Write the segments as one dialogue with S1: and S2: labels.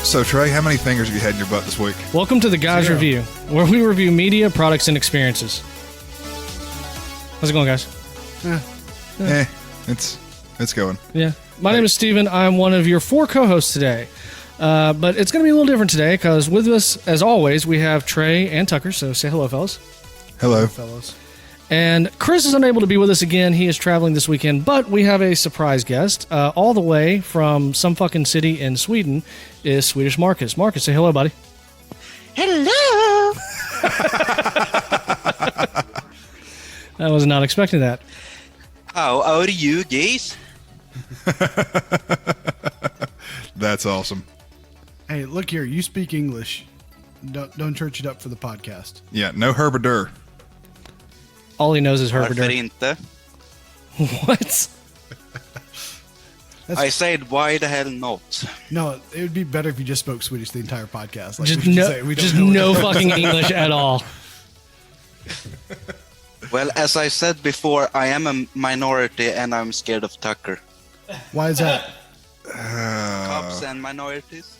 S1: So, Trey, how many fingers have you had in your butt this week?
S2: Welcome to The Guys Review, where we review media, products, and experiences. How's it going, guys?
S1: It's going.
S2: Yeah. My name is Steven. I'm one of your 4 co-hosts today. But it's going to be a little different today because with us, as always, we have Trey and Tucker. So say hello, fellas.
S1: Hello.
S3: fellas.
S2: And Chris is unable to be with us again. He is traveling this weekend, but we have a surprise guest. All the way from some fucking city in Sweden is Swedish Marcus. Marcus, say hello, buddy.
S3: Hello.
S2: I was not expecting that.
S4: How are you guys?
S1: That's awesome.
S3: Hey, look here. You speak English. Don't church it up for the podcast.
S1: Yeah, no herbidur.
S2: All he knows is
S4: Varför
S2: Herbert.
S4: inte?
S2: What?
S4: I said, why the hell not?
S3: No, it would be better if you just spoke Swedish the entire podcast. Like,
S2: Just
S3: we should
S2: no,
S3: say we don't
S2: just
S3: know what
S2: no
S3: the-
S2: fucking English at all.
S4: Well, as I said before, I am a minority and I'm scared of Tucker.
S3: Why is that?
S4: Cops and minorities?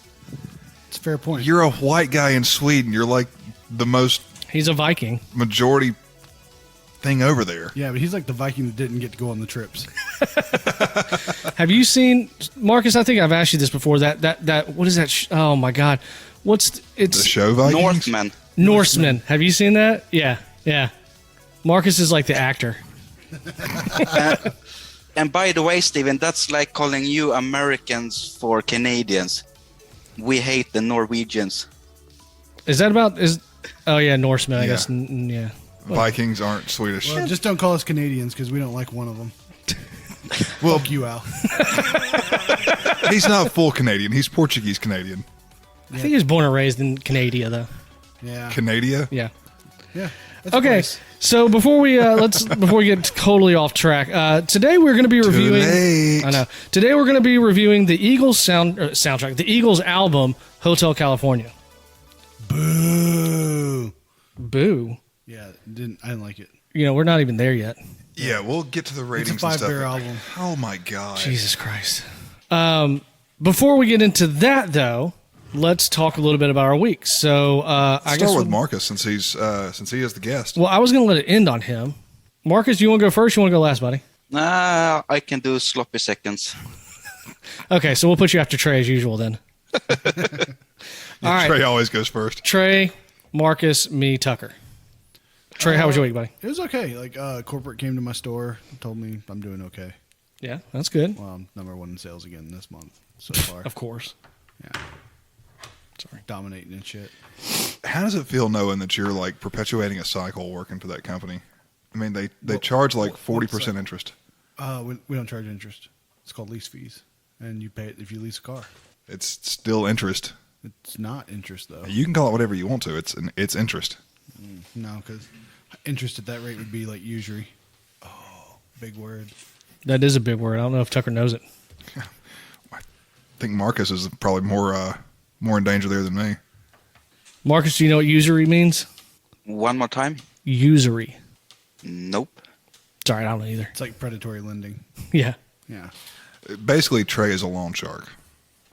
S3: It's a fair point.
S1: You're a white guy in Sweden. You're like the most
S2: He's a Viking.
S1: majority thing over there.
S3: Yeah, but he's like the Viking that didn't get to go on the trips.
S2: Have you seen Marcus? I think I've asked you this before. That what is that? Oh my God,
S1: The
S2: it's
S1: show Vikings?
S4: Northmen.
S2: Norseman? Have you seen that? Yeah. Marcus is like the actor.
S4: And by the way, Steven, that's like calling you Americans for Canadians. We hate the Norwegians.
S2: Is that about? Oh yeah, Norseman. I
S1: Yeah.
S2: guess. Yeah.
S1: Vikings aren't Swedish.
S3: Well, just don't call us Canadians because we don't like one of them.
S1: Well,
S3: Fuck you, Al.
S1: he's not full Canadian. He's Portuguese Canadian.
S2: I think he was born and raised in Canada, though.
S3: Yeah.
S1: Canada?
S2: Yeah.
S3: Yeah. That's
S2: Okay,
S3: close.
S2: so before we get totally off track, today we're going to be reviewing.
S1: late.
S2: I know. Today we're going to be reviewing the Eagles soundtrack, the Eagles album, Hotel California.
S3: Boo.
S2: Boo.
S3: Yeah, I didn't like it.
S2: You know, we're not even there yet.
S1: Yeah, we'll get to the ratings
S3: It's a
S1: and stuff.
S3: 5-bear album.
S1: Oh my god.
S2: Jesus Christ. Before we get into that, though, let's talk a little bit about our week. So I
S1: Start
S2: guess
S1: with Marcus since he is the guest.
S2: Well, I was going to let it end on him. Marcus, you want to go first? You want to go last, buddy?
S4: I can do sloppy seconds.
S2: Okay, so we'll put you after Trey as usual then. All right,
S1: Trey always goes first.
S2: Trey, Marcus, me, Tucker. Trey, how was your week, buddy?
S3: It was okay. Like, corporate came to my store and told me I'm doing okay.
S2: Yeah, that's good.
S3: Well, I'm #1 in sales again this month so far.
S2: Of course.
S3: Yeah.
S2: Sorry.
S3: Dominating and shit.
S1: How does it feel knowing that you're like perpetuating a cycle working for that company? I mean, they charge like 40% interest.
S3: We don't charge interest. It's called lease fees, and you pay it if you lease a car.
S1: It's still interest.
S3: It's not interest though.
S1: You can call it whatever you want to. It's interest.
S3: No, because interest at that rate would be like usury. Oh, big word.
S2: That is a big word. I don't know if Tucker knows it.
S1: I think Marcus is probably more in danger there than me.
S2: Marcus, do you know what usury means?
S4: One more time?
S2: Usury.
S4: Nope.
S2: Sorry, I don't know either.
S3: It's like predatory lending.
S2: Yeah.
S3: Yeah,
S1: Basically, Trey is a loan shark.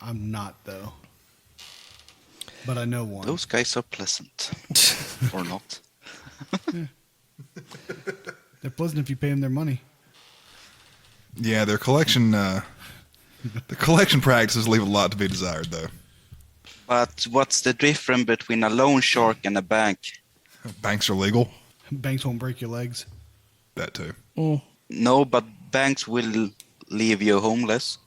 S3: I'm not though, but I know one.
S4: Those guys are pleasant. Or not.
S3: They're pleasant if you pay them their money.
S1: Yeah, their collection practices leave a lot to be desired, though.
S4: But what's the difference between a loan shark and a bank?
S1: Banks are legal.
S3: Banks won't break your legs.
S1: That too.
S4: No, but banks will leave you homeless.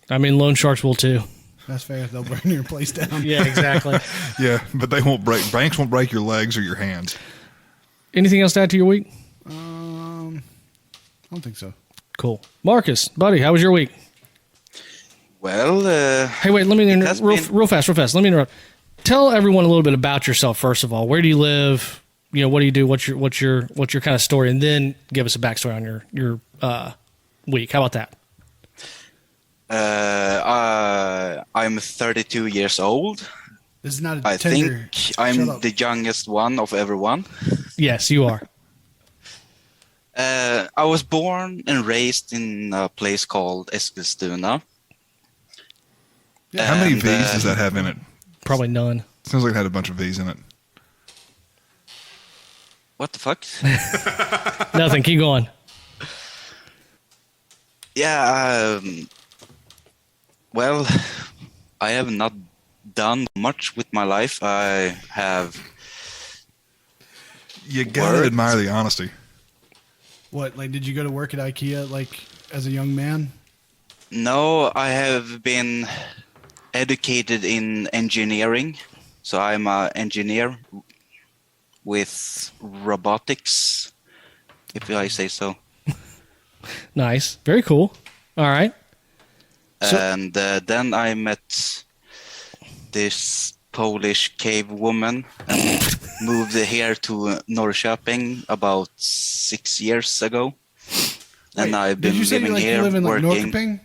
S2: I mean, loan sharks will too.
S3: That's fair. They'll burn your place down.
S2: Yeah, exactly.
S1: Yeah, but banks won't break your legs or your hands.
S2: Anything else to add to your week?
S3: I don't think so.
S2: Cool. Marcus, buddy, how was your week?
S4: Well,
S2: Hey, wait, let me
S4: has
S2: real fast. Let me interrupt. Tell everyone a little bit about yourself first of all. Where do you live? You know, what do you do? What's your kind of story? And then give us a backstory on your week. How about that?
S4: I'm 32 years old.
S3: This is not a
S4: I
S3: tender.
S4: think
S3: Shut
S4: I'm
S3: up.
S4: the youngest one of everyone.
S2: Yes, you are.
S4: I was born and raised in a place called Eskilstuna.
S1: How many
S4: And,
S1: V's does that have in it?
S2: Probably none.
S1: Sounds like it had a bunch of V's in it.
S4: What the fuck?
S2: Nothing. Keep going.
S4: Yeah, well, I have not done much with my life. I have
S1: You gotta
S4: Words.
S1: admire the honesty.
S3: What, like, did you go to work at IKEA, like, as a young man?
S4: no, I have been educated in engineering. So I'm an engineer with robotics, if I say so.
S2: Nice. Very cool. All right. So-
S4: And then I met this Polish cave woman and moved here to Norrköping about 6 years ago. And
S3: Wait,
S4: I've been
S3: did you say
S4: living
S3: like
S4: here
S3: you live in like
S4: working.
S3: Norrköping?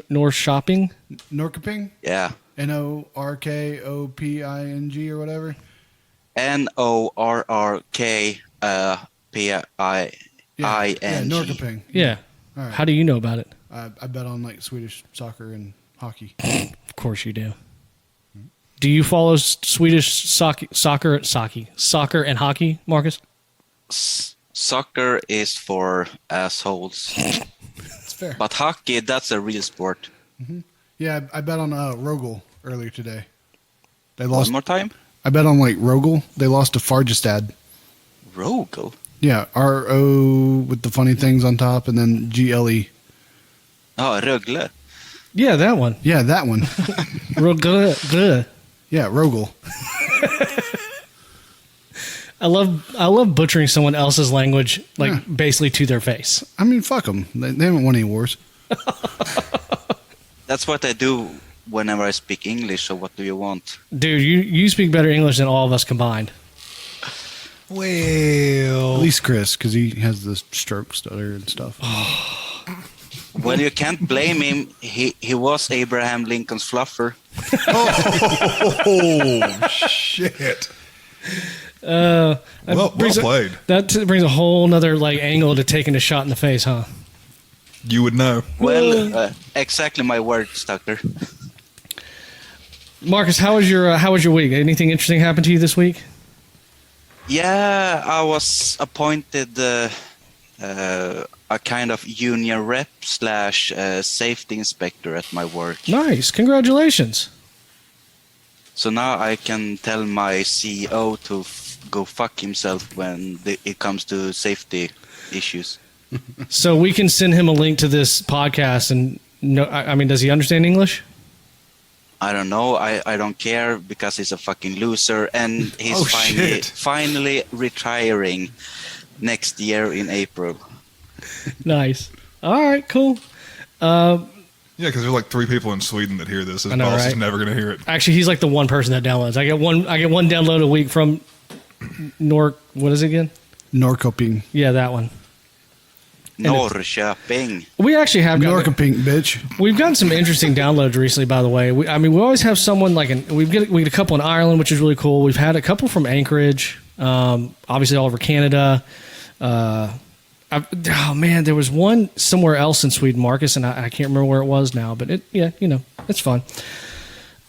S2: North Shopping?
S3: Norrköping?
S4: Yeah,
S3: Norrkoping or whatever?
S4: Norrkping.
S3: Yeah, Norrköping.
S2: Yeah.
S3: All right.
S2: How do you know about it?
S3: I bet on like Swedish soccer and hockey.
S2: Of course you do. Do you follow Swedish soccer and hockey, Marcus?
S4: Soccer is for assholes,
S3: It's fair.
S4: but hockey, that's a real sport.
S3: Yeah, I bet on Rogel earlier today. They
S4: One
S3: lost.
S4: more time.
S3: I bet on like Rogel. They lost to Fargestad.
S4: Rogel.
S3: Yeah, RO with the funny things on top, and then GLE.
S4: Oh, Rögle.
S2: Yeah, that one.
S3: Yeah, that one.
S2: Real good.
S3: Yeah, Rogel.
S2: I love butchering someone else's language, like basically to their face.
S3: I mean, fuck them. They haven't won any wars.
S4: That's what I do whenever I speak English. So what do you want?
S2: Dude, you speak better English than all of us combined.
S3: At
S1: Well,
S3: least Chris, because he has the stroke stutter and stuff.
S4: Well, you can't blame him. He was Abraham Lincoln's fluffer.
S1: oh shit!
S2: That
S1: Well
S2: brings
S1: played.
S2: That brings a whole nother like angle to taking a shot in the face, huh?
S1: You would know.
S4: Well, exactly my words, Tucker.
S2: Marcus, how was your week? Anything interesting happened to you this week?
S4: Yeah, I was appointed a kind of union rep / safety inspector at my work.
S2: Nice, congratulations.
S4: So now I can tell my CEO to go fuck himself when it comes to safety issues.
S2: So we can send him a link to this podcast, and no, I mean, does he understand English?
S4: I don't know. I don't care because he's a fucking loser, and he's
S1: Oh, shit.
S4: finally retiring next year in April.
S2: Nice. All right, cool.
S1: Yeah, because there's like 3 people in Sweden that hear this. His
S2: I know,
S1: boss is
S2: right?
S1: never going to hear it.
S2: Actually, he's like the one person that downloads. I get one download a week from what is it again?
S3: Norrköping.
S2: Yeah, that one.
S4: Norrköping.
S2: We actually have
S3: Norrköping, bitch.
S2: we've gotten some interesting downloads recently, by the way. We always have someone like we get a couple in Ireland, which is really cool. We've had a couple from Anchorage, obviously all over Canada. Oh man, there was one somewhere else in Sweden, Marcus, and I can't remember where it was now. But it's fun.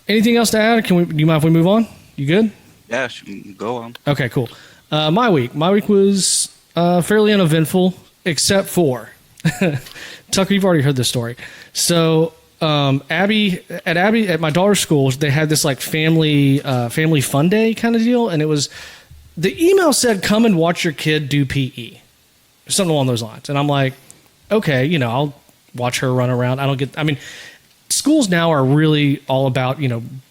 S2: Anything else to add? Do you mind if we move on? You good?
S4: Yeah, go on.
S2: Okay, cool. My week was fairly uneventful, except for Tucker. You've already heard this story. So Abby at my daughter's school, they had this like family fun day kind of deal, and it was the email said, "Come and watch your kid do PE," something along those lines. And I'm like, okay, I'll watch her run around. Schools now are really all about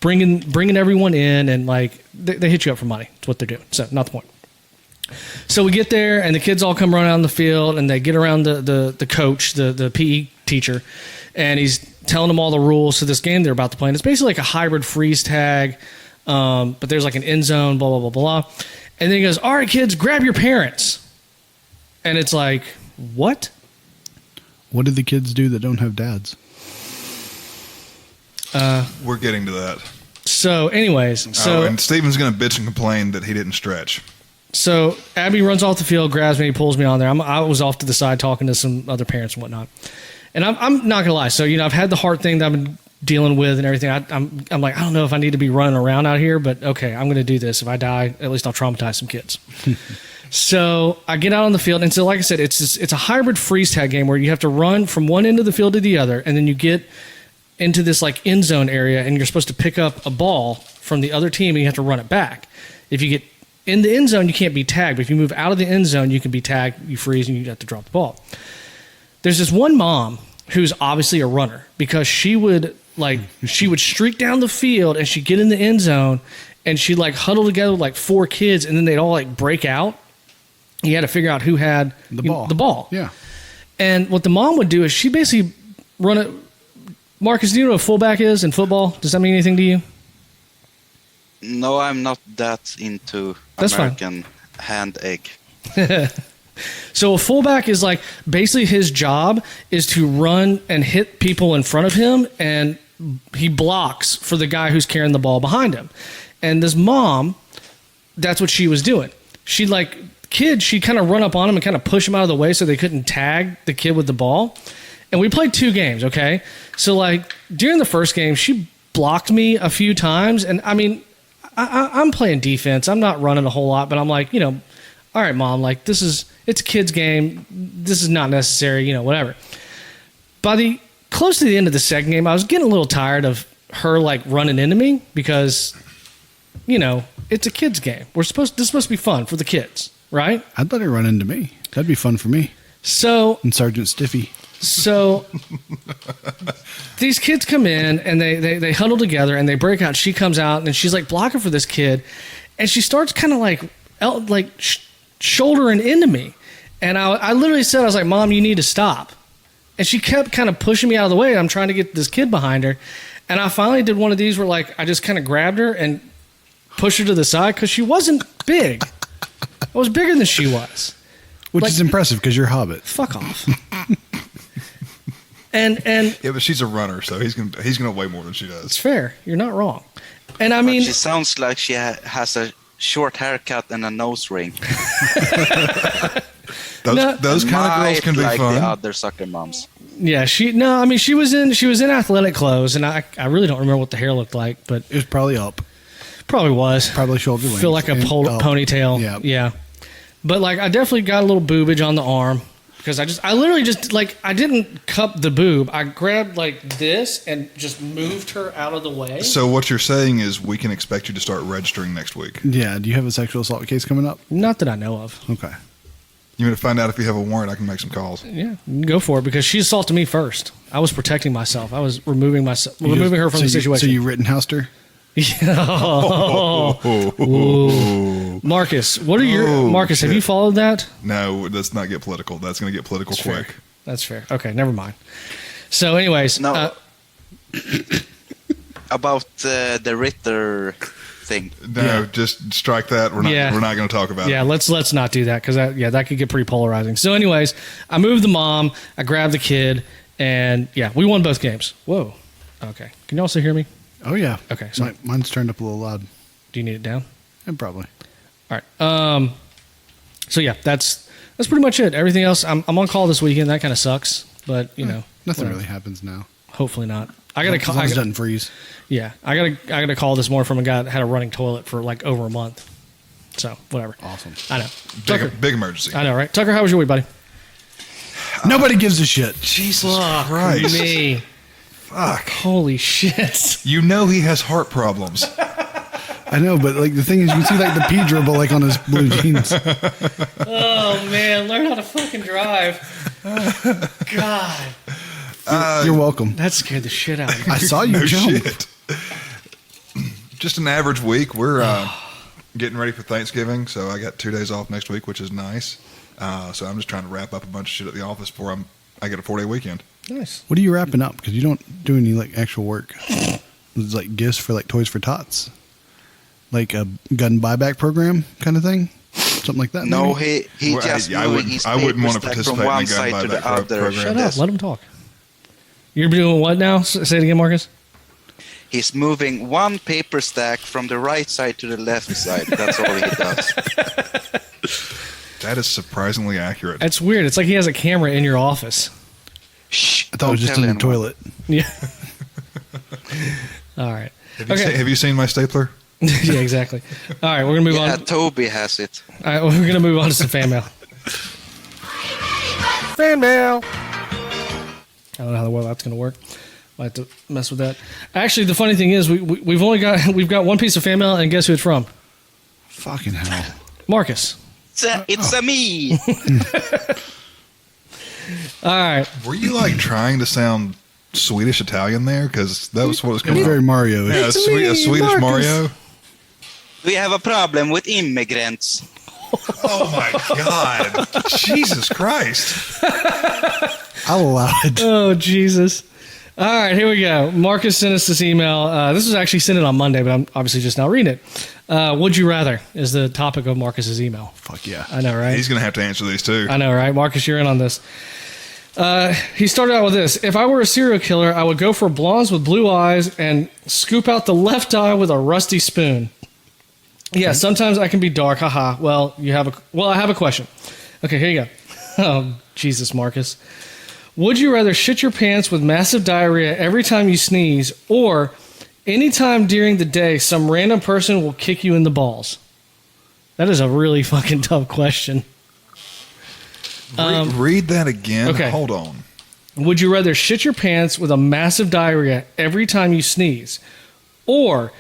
S2: bringing everyone in, and like they hit you up for money. That's what they're doing. So not the point. So we get there, and the kids all come running out on the field, and they get around the coach, the PE teacher, and he's telling them all the rules to this game they're about to play. And it's basically like a hybrid freeze tag, but there's like an end zone, blah, blah, blah, blah. And then he goes, all right, kids, grab your parents. And it's like, what?
S3: What did the kids do that don't have dads?
S1: We're getting to that.
S2: So anyways,
S1: And Steven's going to bitch and complain that he didn't stretch.
S2: So Abby runs off the field, grabs me, pulls me on there. I was off to the side talking to some other parents and whatnot. And I'm not gonna lie. So I've had the heart thing that I've been dealing with and everything. I'm like, I don't know if I need to be running around out here, but okay, I'm going to do this. If I die, at least I'll traumatize some kids. So I get out on the field, and so like I said, it's a hybrid freeze tag game where you have to run from one end of the field to the other, and then you get into this like end zone area, and you're supposed to pick up a ball from the other team, and you have to run it back. If you get in the end zone, you can't be tagged, but if you move out of the end zone, you can be tagged, you freeze, and you have to drop the ball. There's this one mom who's obviously a runner, because she would streak down the field, and she'd get in the end zone, and she'd like huddle together with like 4 kids, and then they'd all like break out. You had to figure out who had
S3: The ball.
S2: The ball.
S3: Yeah.
S2: And what the mom would do is she basically run it. Marcus, do you know what a fullback is in football? Does that mean anything to you?
S4: No, I'm not that into
S2: That's
S4: American hand egg.
S2: So a fullback is like basically his job is to run and hit people in front of him, and he blocks for the guy who's carrying the ball behind him. And this mom, that's what she was doing. She'd like kids, she'd kind of run up on him and kind of push him out of the way so they couldn't tag the kid with the ball. And we played 2 games, okay? So like during the first game, she blocked me a few times, and I mean, I'm playing defense. I'm not running a whole lot, but I'm like, all right, mom, like it's a kid's game. This is not necessary, whatever. By close to the end of the second game, I was getting a little tired of her like running into me because, it's a kid's game. This is supposed to be fun for the kids, right?
S3: I'd let her run into me. That'd be fun for me.
S2: So
S3: And Sergeant Stiffy.
S2: So these kids come in and they huddle together and they break out. She comes out and she's like blocking for this kid, and she starts kind of shouldering into me. And I literally said, I was like, Mom, you need to stop. And she kept kind of pushing me out of the way. I'm trying to get this kid behind her. And I finally did one of these where like I just kind of grabbed her and pushed her to the side because she wasn't big. I was bigger than she was.
S3: Which is impressive because you're Hobbit.
S2: Fuck off. And
S1: Yeah, but she's a runner, so he's gonna weigh more than she
S2: it's
S1: does.
S2: fair. You're not wrong. And I
S4: But
S2: mean,
S4: she sounds like she has a short haircut and a nose ring.
S1: Those kind of girls can be
S4: like
S1: fun.
S4: the other soccer moms.
S2: yeah, she was in athletic clothes, and I really don't remember what the hair looked like, but
S3: It was probably up.
S2: probably was.
S3: Probably shoulder length.
S2: Feel like a
S3: and up.
S2: ponytail.
S3: Yeah.
S2: Yeah. But like I definitely got a little boobage on the arm because I literally just like I didn't cup the boob. I grabbed like this and just moved her out of the way.
S1: So what you're saying is we can expect you to start registering next week.
S3: Yeah. Do you have a sexual assault case coming up?
S2: Not that I know of.
S3: Okay.
S1: You want to find out if you have a warrant? I can make some calls.
S2: Yeah, go for it because she assaulted me first. I was protecting myself. I was removing her from the situation.
S3: So you Rittenhoused her?
S2: Ooh. Marcus, what are your Marcus? Have you followed that?
S1: No, let's not get political. That's going to get political quick.
S2: Fair. That's fair. Okay, never mind. So, anyways,
S4: No. About the Ritter thing.
S1: No, just strike that. We're not going to talk about
S2: yeah,
S1: it.
S2: let's not do that because that could get pretty polarizing. So, anyways, I moved the mom, I grabbed the kid, and yeah, we won both games. Whoa. Okay, can you also hear me?
S3: Oh, yeah.
S2: Okay, so
S3: Mine's turned up a little loud.
S2: do you need it down?
S3: Yeah, probably.
S2: All right. So yeah, that's pretty much it. Everything else, I'm on call this weekend. That kind of sucks, but
S3: Nothing
S2: whatever.
S3: really happens now.
S2: Hopefully not. I got a
S3: As
S2: call.
S3: long as it doesn't freeze.
S2: Yeah, I got a call this morning from a guy that had a running toilet for like over a month. So whatever.
S3: Awesome.
S2: I know. Tucker,
S1: Big emergency.
S2: I know, right? Tucker, how was your week, buddy?
S3: Nobody gives a shit.
S1: Jesus
S2: Fuck
S1: Christ.
S2: me.
S1: Fuck.
S2: Holy shit.
S1: You know he has heart problems.
S3: I know, but like the thing is, you can see like the pee dribble like on his blue jeans.
S2: Oh man, learn how to fucking drive. God,
S3: You're welcome.
S2: that scared the shit out of me.
S3: I saw you
S1: No
S3: jump.
S1: shit. Just an average week. We're getting ready for Thanksgiving, so I got 2 days off next week, which is nice. So I'm just trying to wrap up a bunch of shit at the office before I get a 4-day weekend.
S2: Nice.
S3: What are you wrapping up? Because you don't do any like actual work. It's like gifts for like Toys for Tots, like a gun buyback program kind of thing, something like that.
S4: No,
S3: maybe?
S4: he
S1: Well,
S4: just
S1: I
S4: moving
S1: wouldn't-
S4: his
S1: I wouldn't
S4: paper
S1: wanna
S4: stack
S1: participate
S4: from
S1: in a
S4: one
S1: gun
S4: side to
S1: buyback
S4: the other.
S1: program.
S2: Shut
S4: That's-
S2: up. Let him talk. You're doing what now? Say it again, Marcus.
S4: He's moving one paper stack from the right side to the left side. That's all he does.
S1: That is surprisingly accurate.
S2: That's weird. It's like he has a camera in your office.
S4: Shh,
S3: I thought it was
S4: don't
S3: just in
S4: tell
S3: the
S4: anyone.
S3: toilet.
S2: Yeah. All right.
S1: Have you seen my stapler?
S2: Yeah, exactly. All right, we're gonna move
S4: Yeah,
S2: on.
S4: Toby has it.
S2: All right, we're gonna move on to some fan mail. Fan mail. I don't know how well that's gonna work. Might have to mess with that. Actually, the funny thing is, we've got one piece of fan mail, and guess who it's from?
S3: Fucking hell.
S2: Marcus.
S4: It's a me.
S2: All right.
S1: Were you like trying to sound Swedish Italian there? Because that was what was
S3: It
S1: coming
S3: was very
S1: up.
S3: Mario.
S1: Yeah, a
S2: It's me,
S1: Swedish
S2: Marcus.
S1: Mario.
S4: We have a problem with immigrants.
S1: Oh my God! Jesus Christ!
S3: I'll allow it.
S2: Oh, Jesus. All right, here we go. Marcus sent us this email. This was actually sent it on Monday, but I'm obviously just now reading it. Would you rather is the topic of Marcus's email.
S3: Fuck yeah.
S2: I know, right?
S1: He's gonna have to answer these too.
S2: I know, right? Marcus, you're in on this. He started out with this. If I were a serial killer, I would go for blondes with blue eyes and scoop out the left eye with a rusty spoon. Yeah, sometimes I can be dark. Haha. Well, I have a question. Okay, here you go. Oh, Jesus, Marcus. Would you rather shit your pants with massive diarrhea every time you sneeze, or anytime during the day some random person will kick you in the balls? That is a really fucking tough question.
S1: Read that again.
S2: okay.
S1: Hold on.
S2: Would you rather shit your pants with a massive diarrhea every time you sneeze, or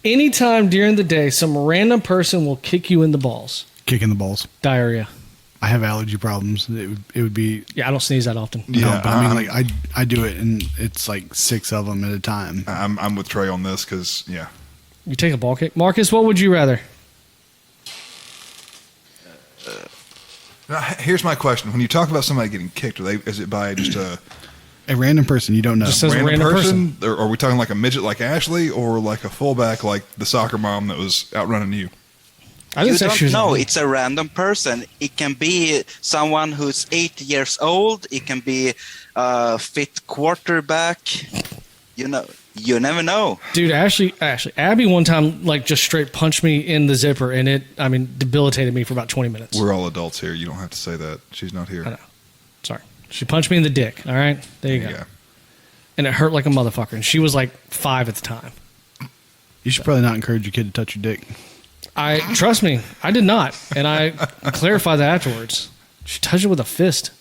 S2: anytime during the day some random person will kick you in the balls?
S3: Kicking the balls.
S2: Diarrhea.
S3: I have allergy problems. It would be
S2: Yeah, I don't sneeze that often.
S1: Yeah,
S3: no, but I mean, like I do it, and it's like 6 of them at a time.
S1: I'm with Trey on this because yeah.
S2: You take a ball kick. Marcus, what would you rather?
S1: Now, here's my question: when you talk about somebody getting kicked, is it by just a
S3: A random person you don't know.
S2: Just says
S1: random
S2: random
S1: person? Or are we talking like a midget like Ashley, or like a fullback like the soccer mom that was outrunning you?
S2: I
S4: You
S2: didn't say she
S4: don't
S2: was
S4: know. It's a random person. It can be someone who's 8 years old. It can be a fit quarterback. You never know.
S2: Dude, Abby one time like just straight punched me in the zipper, and it debilitated me for about 20 minutes.
S1: We're all adults here. You don't have to say that. She's not here.
S2: I know. Sorry. She punched me in the dick. All right. There you go. And it hurt like a motherfucker. And she was like 5 at the time.
S3: You should probably not encourage your kid to touch your dick.
S2: Trust me, I did not. And I clarified that afterwards. She touched it with a fist.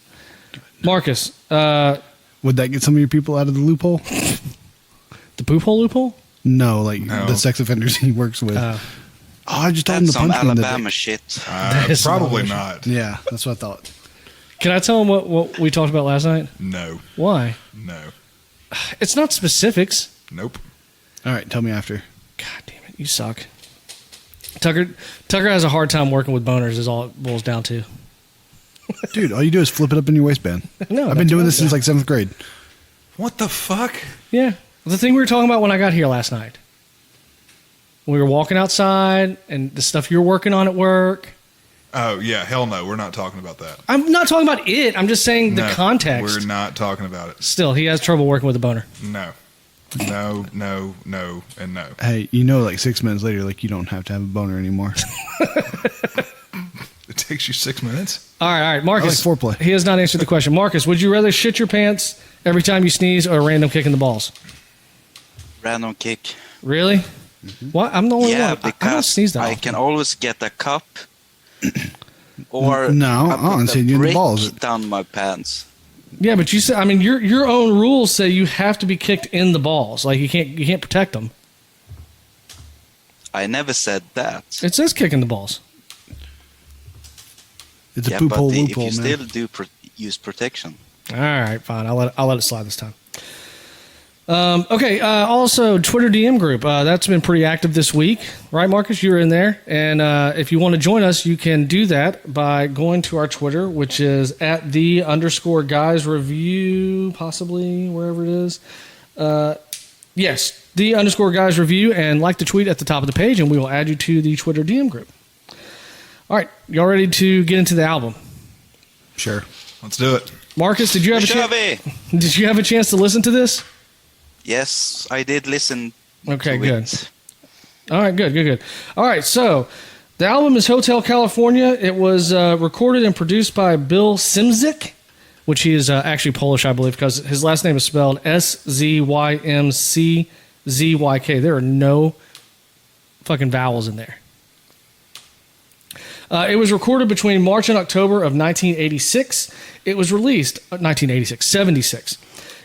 S2: Marcus,
S3: Would that get some of your people out of the loophole?
S2: the poop hole loophole?
S3: No,
S1: No.
S3: the sex offenders he works with. I just told him
S4: That's
S3: to
S4: some
S3: punch me in the
S4: Alabama
S3: dick.
S4: shit.
S2: is
S1: Probably
S2: some
S1: not.
S3: Yeah, that's what I thought.
S2: Can I tell him what we talked about last night?
S1: No.
S2: Why?
S1: No.
S2: It's not specifics.
S1: Nope.
S3: All right, tell me after.
S2: God damn it, you suck. Tucker has a hard time working with boners is all it boils down to.
S3: Dude, all you do is flip it up in your waistband.
S2: No,
S3: I've been
S2: that's
S3: doing
S2: what
S3: this since like 7th grade.
S1: What the fuck?
S2: Yeah. The thing we were talking about when I got here last night. We were walking outside and the stuff you were working on at work.
S1: Oh yeah, hell no. We're not talking about that.
S2: I'm not talking about it. I'm just saying the
S1: No,
S2: context.
S1: We're not talking about it.
S2: Still, he has trouble working with a boner.
S1: No. No, no, no, and no.
S3: Hey, like 6 minutes later, like you don't have to have a boner anymore.
S1: It takes you 6 minutes?
S2: All right, Marcus.
S3: I like foreplay.
S2: He has not answered the question. Marcus, would you rather shit your pants every time you sneeze or a random kick in the balls?
S4: Random kick.
S2: Really? What? I'm the only
S4: Yeah,
S2: one. I don't
S4: because
S2: sneeze that
S4: I
S2: often.
S4: can always get a cup or
S3: No,
S4: I put
S3: I'm
S4: a
S3: saying you in the
S4: brick
S3: balls.
S4: down my pants.
S2: Yeah, but you said your own rules say you have to be kicked in the balls. Like you can't protect them.
S4: I never said that.
S2: It says kick in the balls.
S3: It's a
S4: Yeah,
S3: poop
S4: but
S3: hole
S4: if
S3: loophole,
S4: you
S3: man.
S4: still do use protection.
S2: All right, fine. I'll let it slide this time. Okay. Also, Twitter DM group. That's been pretty active this week, right, Marcus? You're in there, and if you want to join us, you can do that by going to our Twitter, which is at @the_guysreview, possibly wherever it is. Yes, _guysreview, and like the tweet at the top of the page, and we will add you to the Twitter DM group. All right, y'all ready to get into the album?
S3: Sure.
S1: Let's do it.
S2: Marcus, did you have a chance to listen to this?
S4: Yes, I did listen.
S2: Okay,
S4: to
S2: good.
S4: it.
S2: All right, good. All right, so the album is Hotel California. It was recorded and produced by Bill Szymczyk, which he is actually Polish, I believe, because his last name is spelled Szymczyk. Z-Y-K. There are no fucking vowels in there. It was recorded between March and October of 1986. It was released 76.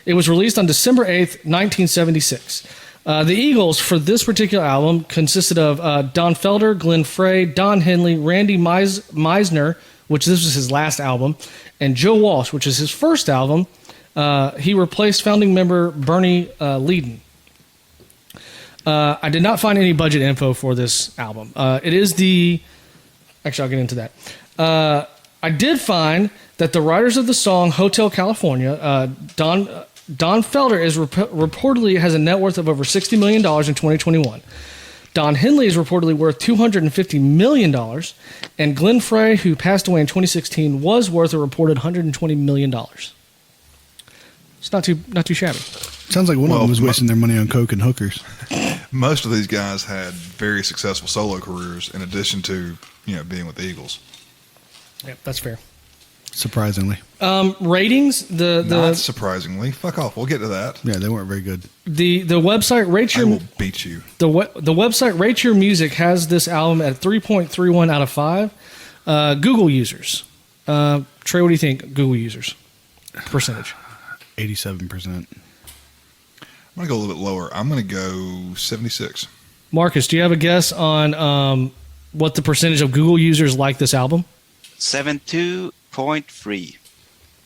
S2: It was released on December 8th, 1976. The Eagles for this particular album consisted of Don Felder, Glenn Frey, Don Henley, Randy Meisner, which this was his last album, and Joe Walsh, which is his first album. He replaced founding member Bernie Leadon. I did not find any budget info for this album. It is the... Actually, I'll get into that. I did find that the writers of the song Hotel California, Don Felder is reportedly has a net worth of over $60 million in 2021. Don Henley is reportedly worth $250 million, and Glenn Frey, who passed away in 2016, was worth a reported $120 million. It's not too shabby.
S3: Sounds like one of them was wasting their money on coke and hookers.
S1: Most of these guys had very successful solo careers in addition to, being with the Eagles.
S2: Yep, that's fair.
S3: Surprisingly.
S2: Ratings,
S1: Not surprisingly. Fuck off. We'll get to that.
S3: Yeah, they weren't very good.
S2: The website rates
S1: I
S2: your
S1: will beat you.
S2: the website Rate Your Music has this album at 3.31 out of 5. Google users. Trey, what do you think? Google users percentage.
S3: 87%.
S1: I'm going to go a little bit lower. I'm going to go 76.
S2: Marcus, do you have a guess on what the percentage of Google users like this album?
S4: 72.3.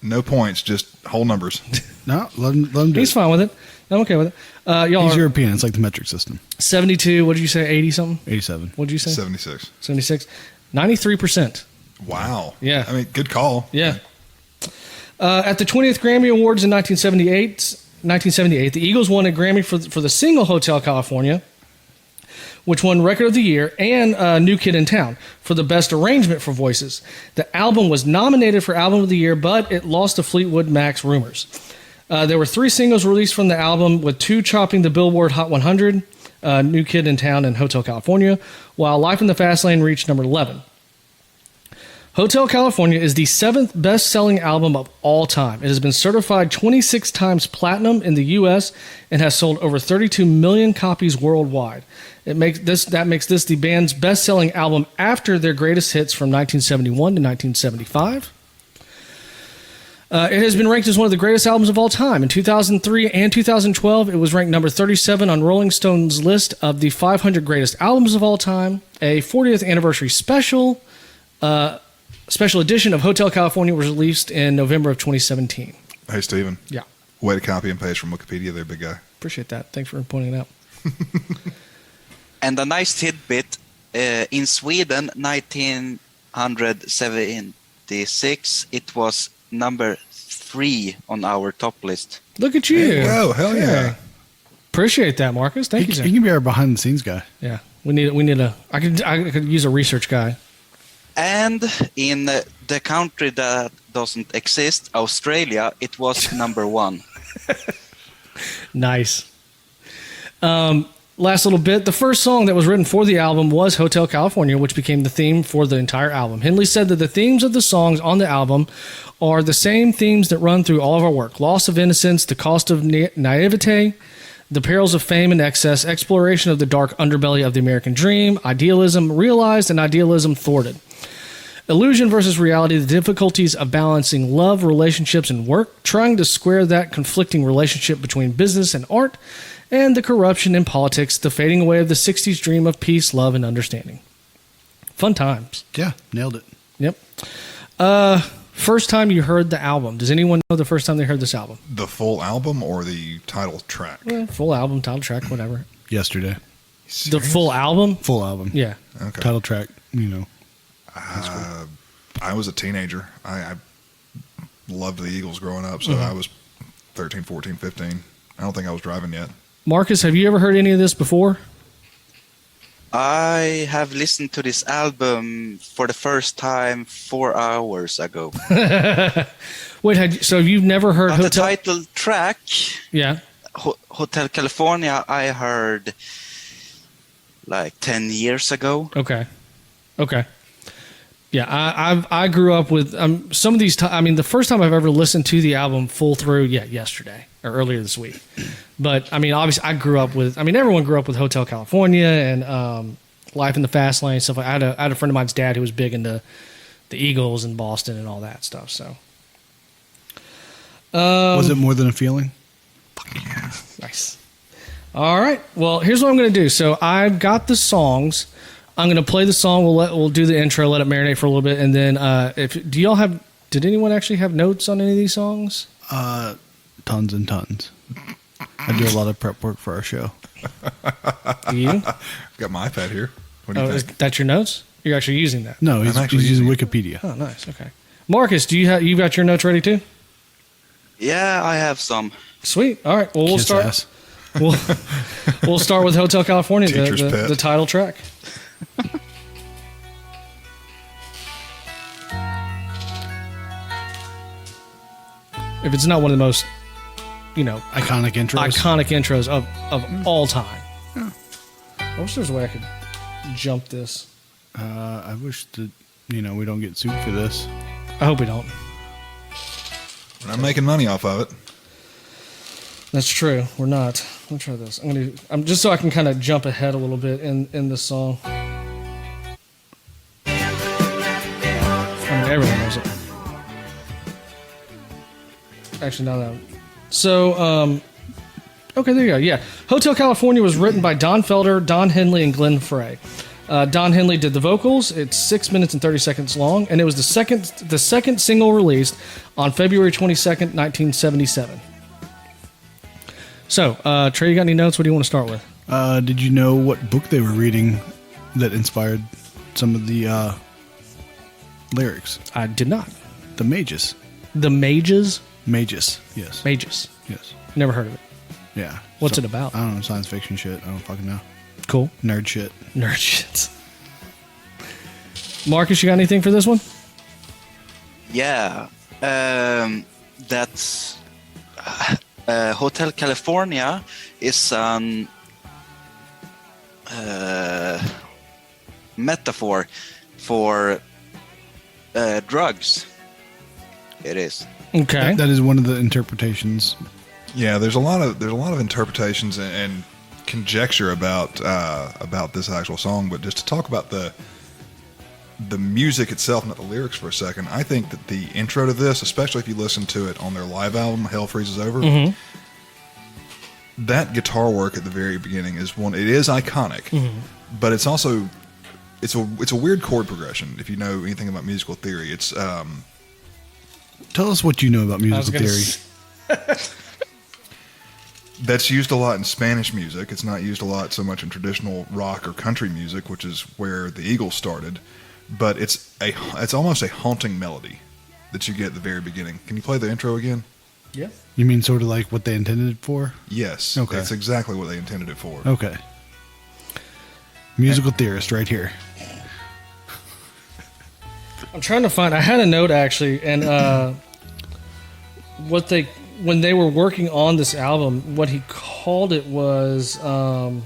S1: No points, just whole numbers.
S3: No, let him do
S2: He's
S3: it.
S2: fine with it. I'm okay with it. Y'all
S3: He's
S2: are
S3: European. It's like the metric system.
S2: 72. What did you say? 80 something?
S3: 87.
S2: What did you say?
S1: 76.
S2: 76. 93%.
S1: Wow.
S2: Yeah.
S1: I mean, good call.
S2: Yeah. At the 20th Grammy Awards in 1978, the Eagles won a Grammy for the single Hotel California, which won Record of the Year, and New Kid in Town for the best arrangement for voices. The album was nominated for Album of the Year, but it lost to Fleetwood Mac's Rumors. There were 3 singles released from the album, with 2 chopping the Billboard Hot 100, New Kid in Town and Hotel California, while Life in the Fast Lane reached number 11. Hotel California is the 7th best-selling album of all time. It has been certified 26 times platinum in the U.S. and has sold over 32 million copies worldwide. That makes this the band's best-selling album after their greatest hits from 1971 to 1975. It has been ranked as one of the greatest albums of all time. In 2003 and 2012, it was ranked number 37 on Rolling Stone's list of the 500 greatest albums of all time. A 40th anniversary special edition of Hotel California was released in November of 2017.
S1: Hey, Steven.
S2: Yeah.
S1: Way to copy and paste from Wikipedia there, big guy.
S2: Appreciate that. Thanks for pointing it out.
S4: And a nice tidbit, in Sweden, 1976, it was number 3 on our top list.
S2: Look at you.
S1: Whoa, hell yeah.
S2: Appreciate that, Marcus. Thank you, sir.
S3: He can be our behind-the-scenes guy.
S2: Yeah. We need a I could use a research guy.
S4: And in the country that doesn't exist, Australia, it was number 1.
S2: Nice. Last little bit. The first song that was written for the album was Hotel California, which became the theme for the entire album. Henley said that the themes of the songs on the album are the same themes that run through all of our work: loss of innocence, the cost of naivete, the perils of fame and excess, exploration of the dark underbelly of the American dream, idealism realized and idealism thwarted, illusion versus reality, the difficulties of balancing love, relationships, and work, trying to square that conflicting relationship between business and art, and the corruption in politics, the fading away of the 60s dream of peace, love, and understanding. Fun times.
S3: Yeah, nailed it.
S2: Yep. First time you heard the album. Does anyone know the first time they heard this album?
S1: The full album or the title track?
S2: Full album, title track, whatever.
S3: Yesterday.
S2: The full album?
S3: Full album.
S2: Yeah.
S1: Okay.
S3: Title track,
S1: I was a teenager. I loved the Eagles growing up, so I was 13, 14, 15. I don't think I was driving yet.
S2: Marcus, have you ever heard any of this before?
S4: I have listened to this album for the first time 4 hours ago.
S2: Wait, so you've never heard
S4: But the
S2: Hotel?
S4: title track,
S2: Yeah.
S4: Hotel California, I heard like 10 years ago.
S2: Okay. Yeah, I grew up with some of these. I mean, the first time I've ever listened to the album full through, yesterday or earlier this week. But I mean, obviously, I grew up with. I mean, everyone grew up with Hotel California and Life in the Fast Lane stuff. I had a friend of mine's dad who was big into the Eagles in Boston and all that stuff. So,
S3: Was it More Than a Feeling?
S2: nice. All right. Well, here's what I'm going to do. So I've got the songs. I'm going to play the song. We'll do the intro, let it marinate for a little bit, and then did anyone actually have notes on any of these songs?
S3: Tons and tons. I do a lot of prep work for our show.
S2: Do you?
S1: I've got my iPad here. What do you
S2: Is
S1: think?
S2: that your notes? You're actually using that?
S3: No, he's
S1: actually
S3: using
S1: using
S3: Wikipedia.
S2: Oh, nice. Okay. Marcus, you got your notes ready too?
S4: Yeah, I have some.
S2: Sweet. All right. Well, we'll
S3: Kiss
S2: start.
S3: ass.
S2: We'll start with Hotel California,
S1: Teacher's pet.
S2: the title track. If it's not one of the most,
S3: Iconic intros.
S2: iconic intros of all time. I wish there was a way I could jump this.
S3: I wish that, we don't get sued for this.
S2: I hope we don't.
S1: I'm making money off of it.
S2: That's true. We're not. Let me try this. I'm just so I can kind of jump ahead a little bit in the song. I mean, everyone knows it. Actually, no. So, okay, there you go. Yeah, Hotel California was written by Don Felder, Don Henley, and Glenn Frey. Don Henley did the vocals. It's 6 minutes and 30 seconds long, and it was the second single released on February 22nd, 1977. So, Trey, you got any notes? What do you want to start with?
S3: Did you know what book they were reading that inspired some of the lyrics?
S2: I did not.
S3: The Magus.
S2: The Mages?
S3: Magus, yes.
S2: Mages.
S3: Yes.
S2: Never heard of it.
S3: Yeah.
S2: What's it about?
S3: I don't know, science fiction shit. I don't fucking know.
S2: Cool.
S3: Nerd shit.
S2: Nerd shit. Marcus, you got anything for this one?
S4: Yeah, that's Hotel California is an metaphor for drugs. It is.
S2: Okay.
S3: That is one of the interpretations.
S1: Yeah, there's a lot of interpretations and conjecture about this actual song, but just to talk about the music itself, not the lyrics for a second, I think that the intro to this, especially if you listen to it on their live album, Hell Freezes Over, that guitar work at the very beginning is it is iconic, but it's also it's a weird chord progression. If you know anything about musical theory, it's
S3: Tell us what you know about musical theory.
S1: That's used a lot in Spanish music. It's not used a lot so much in traditional rock or country music, which is where the Eagles started. But it's almost a haunting melody that you get at the very beginning. Can you play the intro again?
S2: Yeah.
S3: You mean sort of like what they intended it for?
S1: Yes.
S3: Okay.
S1: That's exactly what they intended it for.
S3: Okay. Musical theorist right here.
S2: I'm trying to find. I had a note actually, and when they were working on this album, what he called it was. Oh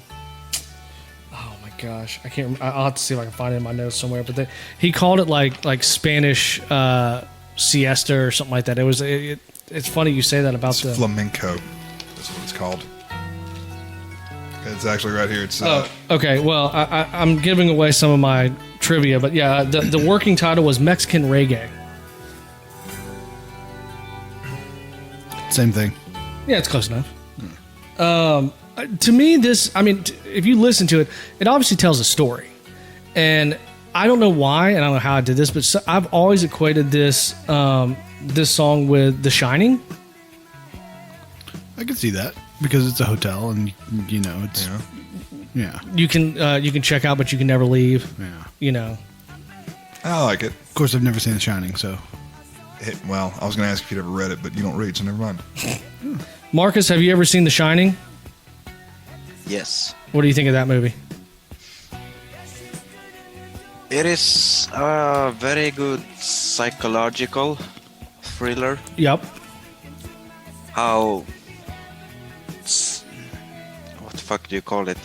S2: my gosh, I can't. I'll have to see if I can find it in my notes somewhere. But he called it like Spanish siesta or something like that. It's funny you say that about
S1: It's flamenco. That's what it's called. It's actually right here. It's
S2: okay. Well, I'm giving away some of my trivia, but yeah, the working title was Mexican Reggae.
S3: Same thing.
S2: Yeah, it's close enough. To me, if you listen to it, it obviously tells a story. And I don't know why, and I don't know how I did this, but I've always equated this song with The Shining.
S3: I can see that because it's a hotel and it's yeah.
S2: You can check out, but you can never leave.
S3: Yeah.
S1: I like it.
S3: Of course, I've never seen The Shining, so.
S1: Well, I was going to ask if you'd ever read it, but you don't read, so never mind.
S2: Marcus, have you ever seen The Shining?
S4: Yes.
S2: What do you think of that movie?
S4: It is a very good psychological thriller.
S2: Yep.
S4: What the fuck do you call it?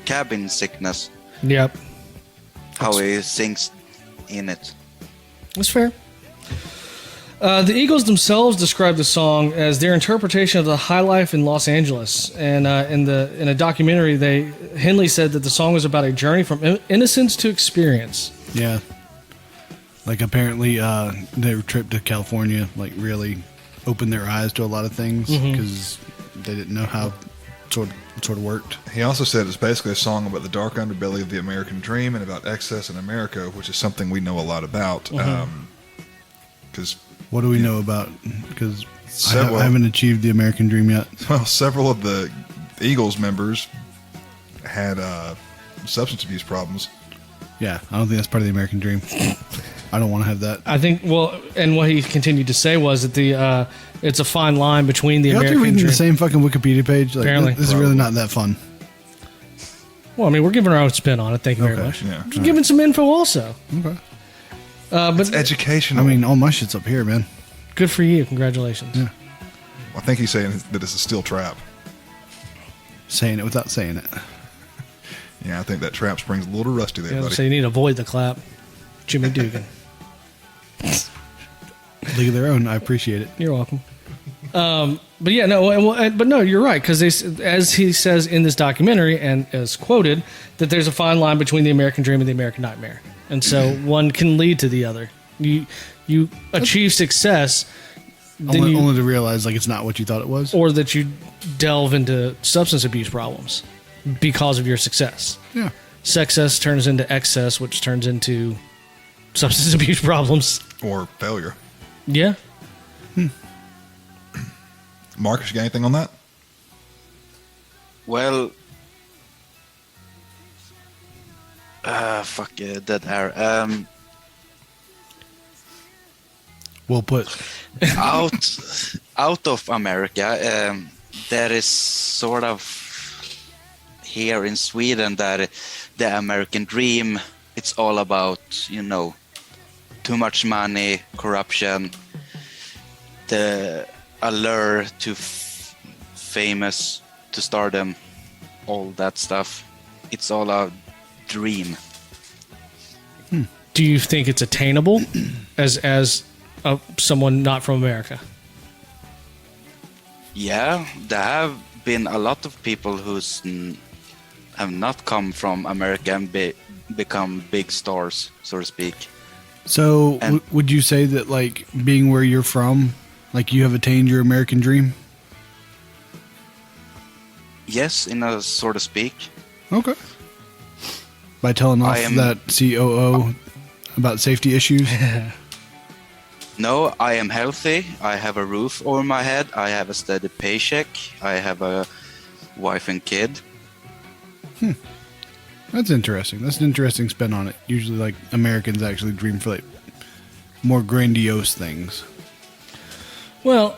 S4: Cabin sickness.
S2: Yep.
S4: How he sings in it.
S2: That's fair. The Eagles themselves described the song as their interpretation of the high life in Los Angeles, and in a documentary, Henley said that the song was about a journey from innocence to experience.
S3: Yeah. Like apparently their trip to California like really opened their eyes to a lot of things because they didn't know how it sort of worked.
S1: He also said it's basically a song about the dark underbelly of the American dream and about excess in America, which is something we know a lot about. Because
S3: what do we know about? Because I
S1: Well-
S3: haven't achieved the American dream yet.
S1: well, several of the Eagles members had substance abuse problems.
S3: Yeah, I don't think that's part of the American dream. I don't want to have that.
S2: I think, well, and what he continued to say was that it's a fine line between the
S3: You're
S2: American
S3: reading
S2: dream.
S3: the same fucking Wikipedia page. Like,
S2: Apparently.
S3: this is really not that fun.
S2: Well, I mean, we're giving our own spin on it. Thank you very
S3: Okay,
S2: much.
S1: yeah.
S2: Just giving some info also.
S3: Okay.
S2: But
S1: It's educational.
S3: I mean, all my shit's up here, man.
S2: good for you. Congratulations.
S3: Yeah.
S1: I think he's saying that it's a steel trap.
S3: Saying it without saying it.
S1: Yeah, I think that trap spring's a little rusty there,
S2: Yeah,
S1: buddy.
S2: so you need to avoid the clap. Jimmy Dugan.
S3: League of their own. I appreciate it.
S2: You're welcome. But yeah, no, you're right, because as he says in this documentary and as quoted, that there's a fine line between the American dream and the American nightmare, and so one can lead to the other. You achieve success, then
S3: Only to realize like it's not what you thought it was.
S2: or that you delve into substance abuse problems because of your success.
S3: Yeah.
S2: Success turns into excess, which turns into substance abuse problems.
S1: Or failure.
S2: Yeah.
S1: Marcus, you got anything on that?
S4: Well, dead air.
S3: Well put.
S4: Out of America, there is sort of here in Sweden that the American dream, it's all about, too much money, corruption, the allure to famous, to stardom, all that stuff. It's all a dream.
S2: Do you think it's attainable as someone not from America?
S4: Yeah, there have been a lot of people who have not come from America and become big stars, so to speak.
S3: So,
S4: And-
S3: would you say that, like, being where you're from, like, you have attained your American dream?
S4: Yes, in a so to speak.
S3: Okay. By telling off
S4: I am-
S3: that COO about safety issues?
S4: No, I am healthy. I have a roof over my head. I have a steady paycheck. I have a wife and kid.
S3: That's interesting. That's an interesting spin on it. Usually, like, Americans actually dream for, like, more grandiose things.
S2: Well,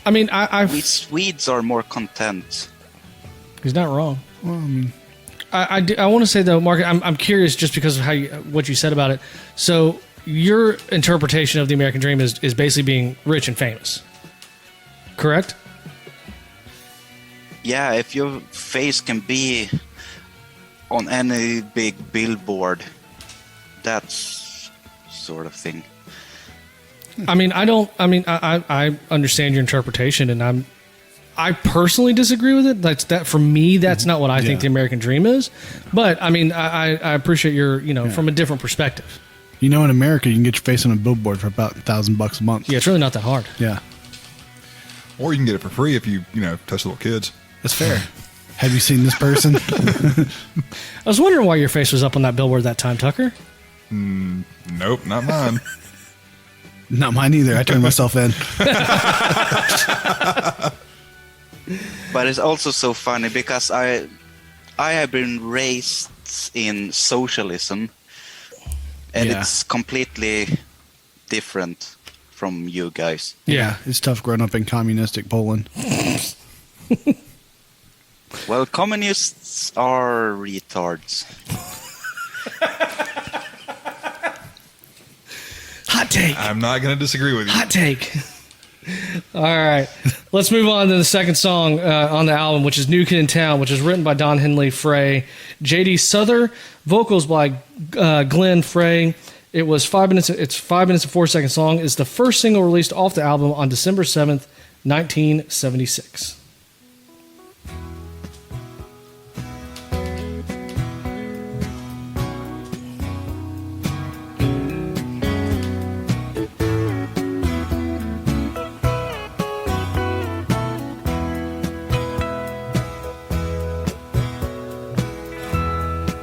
S2: I mean,
S4: We Swedes are more content.
S2: he's not wrong.
S3: Well, I mean,
S2: I want to say though, Mark, I'm curious just because of what you said about it. So your interpretation of the American dream is basically being rich and famous, correct?
S4: Yeah, if your face can be on any big billboard, that's sort of thing.
S2: I mean, I understand your interpretation, and I personally disagree with it. That for me, that's not what I think
S3: Yeah.
S2: the American dream is. But I mean, I appreciate your, from a different perspective.
S3: in America, you can get your face on a billboard for about $1,000 a month.
S2: Yeah, it's really not that hard.
S3: Yeah.
S1: Or you can get it for free if you touch little kids.
S3: That's fair. Have you seen this person?
S2: I was wondering why your face was up on that billboard that time, Tucker.
S1: Nope, not mine.
S3: Not mine either. I turned myself in.
S4: But it's also so funny because I have been raised in socialism, and
S3: Yeah.
S4: it's completely different from you guys.
S2: Yeah.
S3: It's tough growing up in communistic Poland.
S4: Well, communists are retards.
S2: Hot take.
S1: I'm not going to disagree with you.
S2: Hot take. All right. Let's move on to the second song on the album, which is New Kid in Town, which is written by Don Henley Frey. J.D. Souther, vocals by Glenn Frey. It was 5 minutes. It's 5 minutes and 4 seconds long. It's the first single released off the album on December 7th, 1976.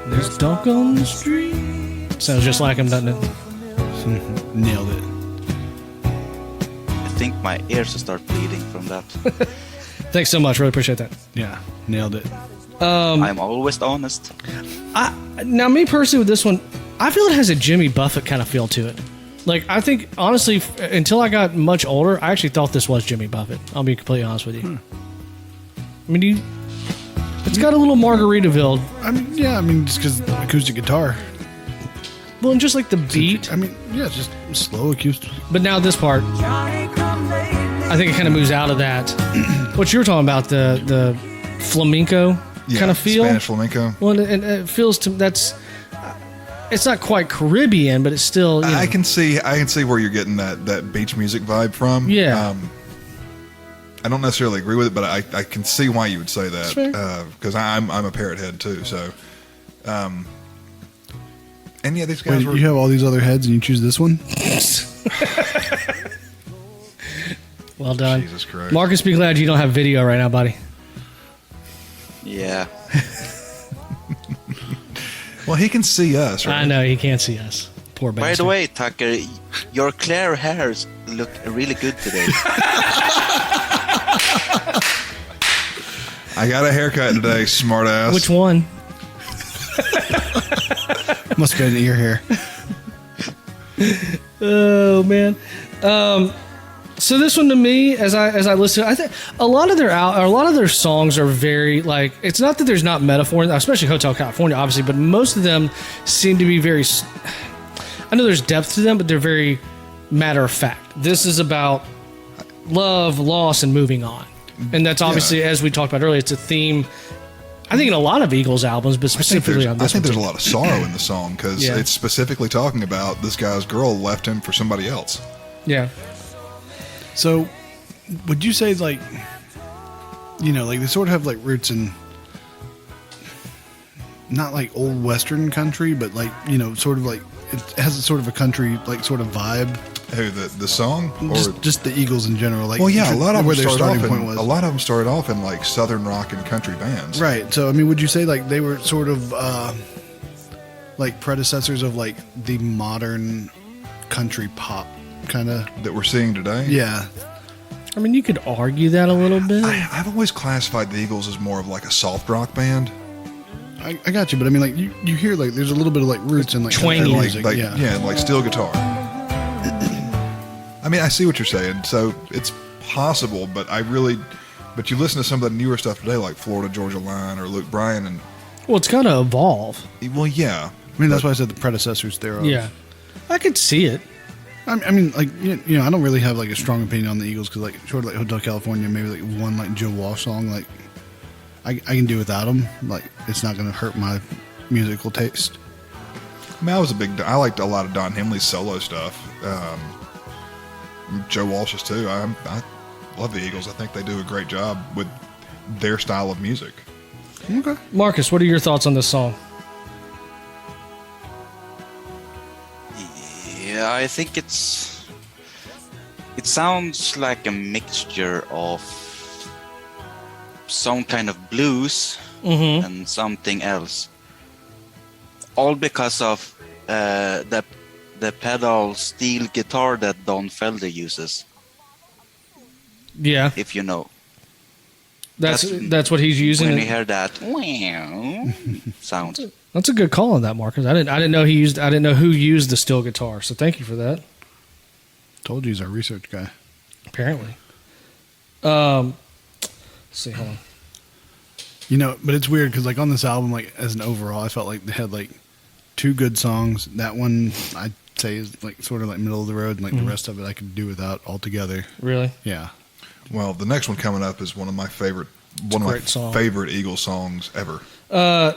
S2: There's dunk on the street. Sounds just like him, doesn't it?
S3: Nailed it.
S4: I think my ears will start bleeding from that.
S2: Thanks so much. Really appreciate that.
S3: Yeah, nailed it.
S4: I'm always honest.
S2: Now, me personally, with this one, I feel it has a Jimmy Buffett kind of feel to it. Like, I think, honestly, until I got much older, I actually thought this was Jimmy Buffett. I'll be completely honest with you. I mean, it's got a little Margaritaville.
S3: I mean, just because acoustic guitar.
S2: Well, and just like the beat.
S3: I mean, yeah, it's just slow acoustic.
S2: But now this part, I think it kind of moves out of that. What you were talking about, the flamenco kind of feel.
S1: Spanish flamenco.
S2: Well, and it feels to that's. It's not quite Caribbean, but it's still. You know.
S1: I can see where you're getting that beach music vibe from.
S2: Yeah.
S1: I don't necessarily agree with it, but I can see why you would say
S2: That's
S1: that because I'm a parrot head too. So, and yeah, these guys
S3: Wait, you have all these other heads and you choose this one?
S2: Well done.
S1: Jesus Christ.
S2: Marcus, be glad you don't have video right now, buddy.
S4: Yeah.
S1: Well, he can see us, right?
S2: I know, he can't see us. Poor bastard.
S4: By the way, Tucker, your clear hairs look really good today.
S1: I got a haircut today, smartass.
S2: Which one?
S3: Must have been ear hair.
S2: Oh, man. So this one to me, as I listen, I think a lot of their songs are very like. It's not that there's not metaphor, especially Hotel California, obviously, but most of them seem to be very. I know there's depth to them, but they're very matter of fact. This is about love, loss, and moving on, and that's obviously, as we talked about earlier, it's a theme. I think in a lot of Eagles albums, but specifically on this
S1: I think
S2: one
S1: there's a lot of sorrow in the song because
S2: Yeah.
S1: it's specifically talking about this guy's girl left him for somebody else.
S2: Yeah.
S3: So, would you say like, like they sort of have like roots in not like old Western country, but like sort of like it has a sort of a country like sort of vibe.
S1: Who the song or
S3: Just the Eagles in general. Like,
S1: well, yeah, a lot of
S3: where
S1: them
S3: their
S1: started
S3: starting
S1: off
S3: point
S1: in,
S3: was.
S1: a lot of them started off in like southern rock and country bands.
S3: Right. So, I mean, would you say like they were sort of like predecessors of like the modern country pop kind of?
S1: That we're seeing today.
S3: Yeah.
S2: I mean, you could argue that a little bit.
S1: I've always classified the Eagles as more of like a soft rock band.
S3: I got you, but I mean, like you hear like there's a little bit of like roots in like
S2: Twangy.
S3: country
S1: And
S3: music.
S1: like
S3: Yeah.
S1: and like steel guitar. I mean, I see what you're saying. So it's possible, but but you listen to some of the newer stuff today, like Florida Georgia Line or Luke Bryan, and
S2: Well, it's got to evolve.
S1: well, yeah.
S3: I mean, that's why I said the predecessors thereof.
S2: Yeah. I could see it.
S3: I mean, like I don't really have like a strong opinion on the Eagles because like short of like Hotel California, maybe like one like Joe Walsh song, like I can do without them. Like it's not going to hurt my musical taste.
S1: I mean, I liked a lot of Don Henley's solo stuff. Joe Walsh's too. I love the Eagles. I think they do a great job with their style of music.
S3: Okay.
S2: Marcus, what are your thoughts on this song?
S4: Yeah, I think it sounds like a mixture of some kind of blues and something else. All because of the pedal steel guitar that Don Felder uses,
S2: Yeah.
S4: if you know.
S2: That's what he's using.
S4: When you hear that sound.
S2: That's a good call on that, Marcus. I didn't know who used the steel guitar. So thank you for that.
S3: Told you he's our research guy.
S2: Apparently. Let's see, hold on.
S3: But it's weird because like on this album, like as an overall, I felt like they had like two good songs. That one I'd say is like sort of like middle of the road, and like the rest of it I could do without altogether.
S2: Really?
S3: Yeah.
S1: Well, the next one coming up is one of my favorite one of my
S2: great song.
S1: favorite Eagles songs ever.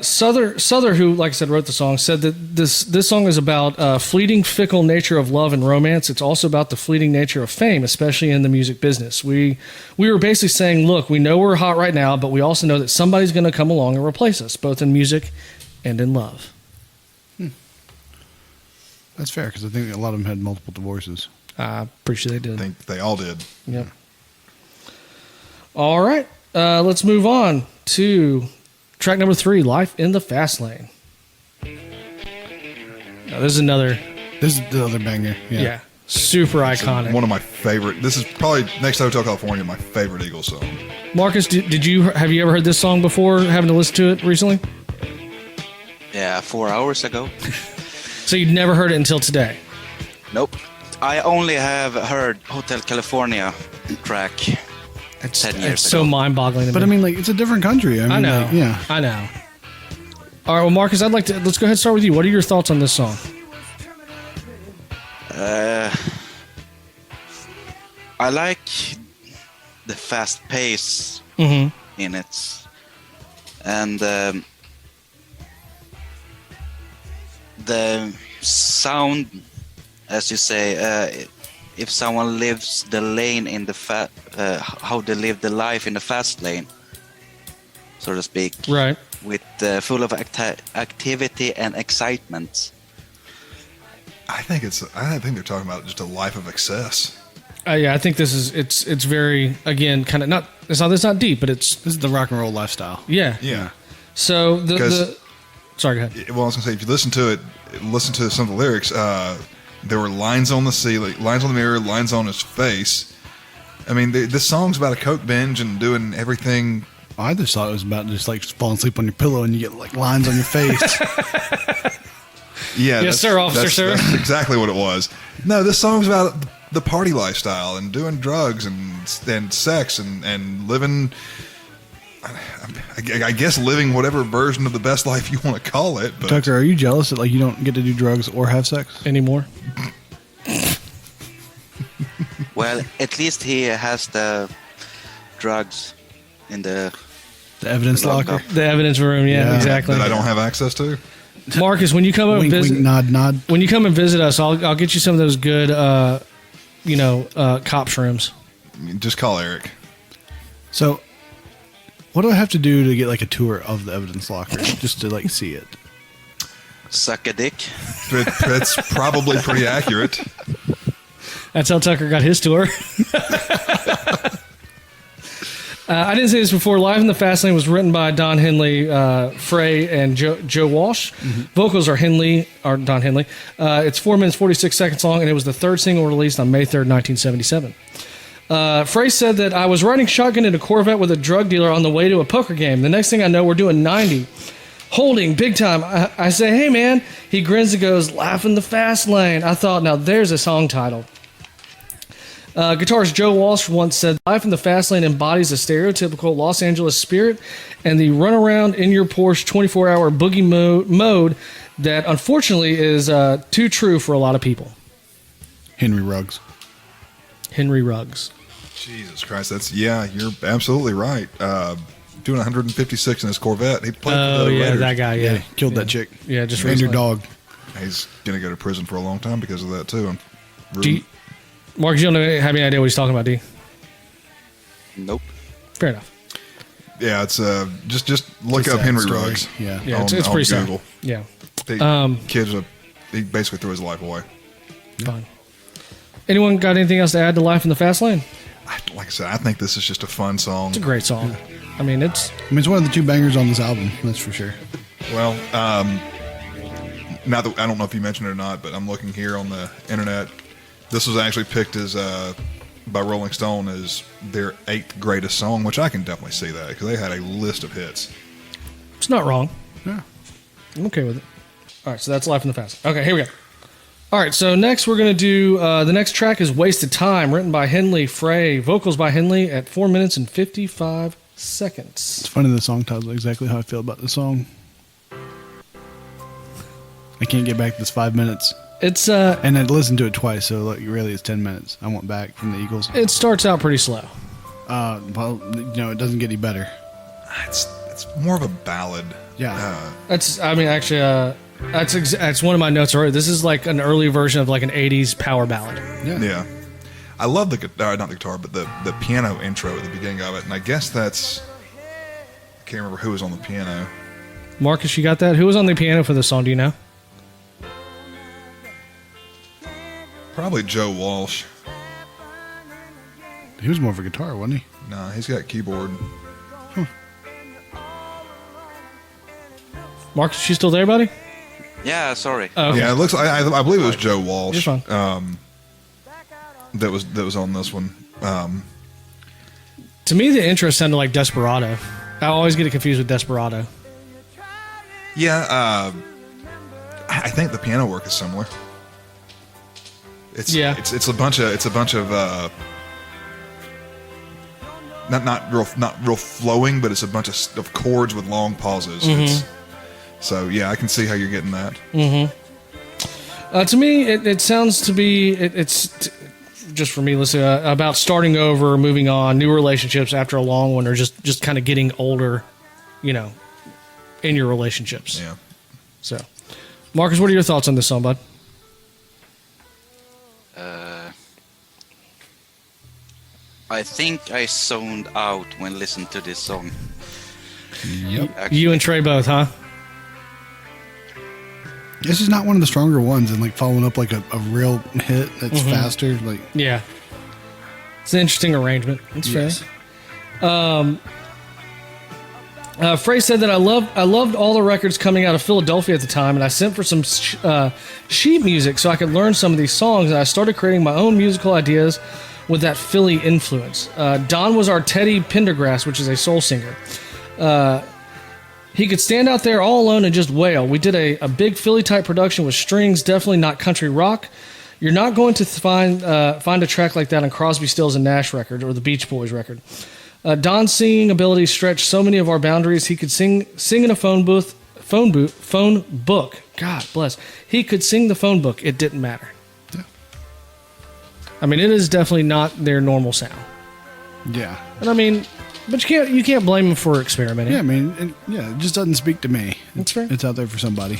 S2: Souther, who, like I said, wrote the song, said that this song is about fleeting, fickle nature of love and romance. It's also about the fleeting nature of fame, especially in the music business. We were basically saying, look, we know we're hot right now, but we also know that somebody's going to come along and replace us, both in music and in love.
S3: That's fair because I think a lot of them had multiple divorces.
S2: I'm pretty sure they did.
S1: I think they all did.
S2: Yep. All right. Let's move on to track number 3, Life in the Fast Lane. Now, this is another...
S3: This is the other banger.
S2: Yeah. Super iconic.
S1: One of my favorite. This is probably next to Hotel California, my favorite Eagles song.
S2: Marcus, have you ever heard this song before, having to listen to it recently?
S4: Yeah, 4 hours ago.
S2: So you'd never heard it until today?
S4: Nope. I only have heard Hotel California track 10 years
S2: It's so
S4: ago.
S2: mind-boggling to
S3: But
S2: me.
S3: I mean, like, it's a different country.
S2: I know.
S3: Like, yeah.
S2: I know. All right, well, Marcus, let's go ahead and start with you. What are your thoughts on this song?
S4: I like the fast pace
S2: Mm-hmm.
S4: in it. And the sound, as you say, if someone lives the lane in the how they live the life in the fast lane, so to speak,
S2: Right.
S4: with full of activity and excitement.
S1: I think they're talking about just a life of excess.
S2: Yeah, I think this is it's very, again, kind of it's not deep, but it's
S3: This is the rock and roll lifestyle.
S2: yeah.
S1: Yeah.
S2: So
S1: Because-
S2: sorry, go ahead.
S1: Well, I was gonna say, if you listen to some of the lyrics, there were lines on the ceiling, lines on the mirror, lines on his face. I mean, this song's about a coke binge and doing everything.
S3: I just thought it was about just like falling asleep on your pillow and you get like lines on your face.
S1: Yeah,
S2: Yes, sir, officer, sir.
S1: That's exactly what it was. No, this song's about the party lifestyle and doing drugs and sex and living. I guess living whatever version of the best life you want to call it. But
S3: Tucker, are you jealous that like you don't get to do drugs or have sex?
S2: Anymore?
S4: Well, at least he has the drugs in the
S3: The evidence locker.
S2: The evidence room, yeah,
S3: Yeah.
S2: exactly.
S1: that I don't have access to.
S2: Marcus, when you come and
S3: Wink,
S2: visit,
S3: wink, nod, nod.
S2: when you come and visit us, I'll get you some of those good, cop shrooms.
S1: Just call Eric.
S3: So, what do I have to do to get like a tour of the evidence locker just to like see it?
S4: suck a dick.
S1: That's probably pretty accurate.
S2: That's how Tucker got his tour. I didn't say this before. Live in the Fast Lane was written by Don Henley, Frey, and Joe Walsh. Mm-hmm. Vocals are Don Henley. It's 4 minutes, 46 seconds long, and it was the third single released on May 3rd, 1977. Frey said that I was riding shotgun in a Corvette with a drug dealer on the way to a poker game. The next thing I know, we're doing 90. Holding, big time. I say, hey, man. He grins and goes, Life in the Fast Lane. I thought, now there's a song title. Guitarist Joe Walsh once said, Life in the Fast Lane embodies a stereotypical Los Angeles spirit and the run around in your Porsche 24-hour boogie mode that unfortunately is too true for a lot of people.
S3: Henry Ruggs.
S2: Henry Ruggs.
S1: Jesus Christ, you're absolutely right. Doing 156 in his Corvette. He played for the Raiders.
S2: that guy, yeah.
S3: Killed that chick.
S2: Yeah, just
S3: And your
S2: recently.
S3: dog.
S1: He's going to go to prison for a long time because of that, too.
S2: Mark, you don't have any idea what he's talking about, do you?
S4: Nope.
S2: Fair enough.
S1: Yeah, it's just look
S3: It's a
S1: up
S3: sad
S1: Henry
S3: story.
S1: Ruggs.
S3: Yeah.
S2: Yeah, it's
S1: on
S2: pretty sad.
S1: Google.
S2: Yeah,
S1: He basically threw his life away.
S2: fine. Anyone got anything else to add to Life in the Fast Lane?
S1: Like I said, I think this is just a fun song.
S2: It's a great song. I mean, it's...
S3: It's one of the two bangers on this album, that's for sure.
S1: Well, now that I don't know if you mentioned it or not, but I'm looking here on the internet. This was actually picked as by Rolling Stone as their 8th greatest song, which I can definitely see that because they had a list of hits.
S2: It's not wrong.
S3: Yeah.
S2: I'm okay with it. All right, so that's Life in the Fast. Okay, here we go. All right, so next we're going to do, the next track is Wasted Time, written by Henley Frey. Vocals by Henley at 4 minutes and 55 seconds.
S3: It's funny the song tells exactly how I feel about the song. I can't get back this 5 minutes.
S2: It's
S3: And I listened to it twice, so like really it's 10 minutes. I want back from the Eagles.
S2: it starts out pretty slow.
S3: Well, it doesn't get any better.
S1: it's more of a ballad.
S3: Yeah.
S2: That's one of my notes already. This is like an early version of like an 80s power ballad.
S1: Yeah. I love the guitar, not the guitar, but the piano intro at the beginning of it, and I guess that's, I can't remember who was on the piano.
S2: Marcus, you got that? Who was on the piano for this song? Do you know?
S1: Probably Joe Walsh.
S3: He was more of a guitar, wasn't he?
S1: No, he's got keyboard.
S2: Marcus, you still there, buddy?
S4: Yeah, sorry.
S2: Oh, okay.
S1: Yeah, it looks. I believe it was Joe Walsh.
S2: You're fine.
S1: That was on this one.
S2: To me, the intro sounded like Desperado. I always get it confused with Desperado.
S1: Yeah, I think the piano work is similar. It's a bunch of not real flowing, but it's a bunch of chords with long pauses. So yeah, I can see how you're getting that.
S2: To me, it sounds to be it's just for me, listen, about starting over, moving on, new relationships after a long one, or just kind of getting older, in your relationships.
S1: Yeah.
S2: So, Marcus, what are your thoughts on this song, bud?
S4: I think I zoned out when listening to this song.
S3: Yep.
S4: Actually.
S2: You and Trey both, huh?
S3: This is not one of the stronger ones, and like following up like a real hit that's faster. Like,
S2: Yeah. It's an interesting arrangement. It's
S3: yes.
S2: fair. Frey said that I loved all the records coming out of Philadelphia at the time, and I sent for some sheet music so I could learn some of these songs, and I started creating my own musical ideas with that Philly influence. Don was our Teddy Pendergrass, which is a soul singer. He could stand out there all alone and just wail. We did a big Philly-type production with strings, definitely not country rock. You're not going to find a track like that on Crosby, Stills, and Nash record or the Beach Boys record. Don's singing ability stretched so many of our boundaries. He could sing in a phone book. God bless. He could sing the phone book. It didn't matter.
S3: Yeah.
S2: I mean, it is definitely not their normal sound.
S3: Yeah.
S2: And I mean, but you can't blame them for experimenting.
S3: Yeah, I mean, it just doesn't speak to me.
S2: That's fair.
S3: It's out there for somebody.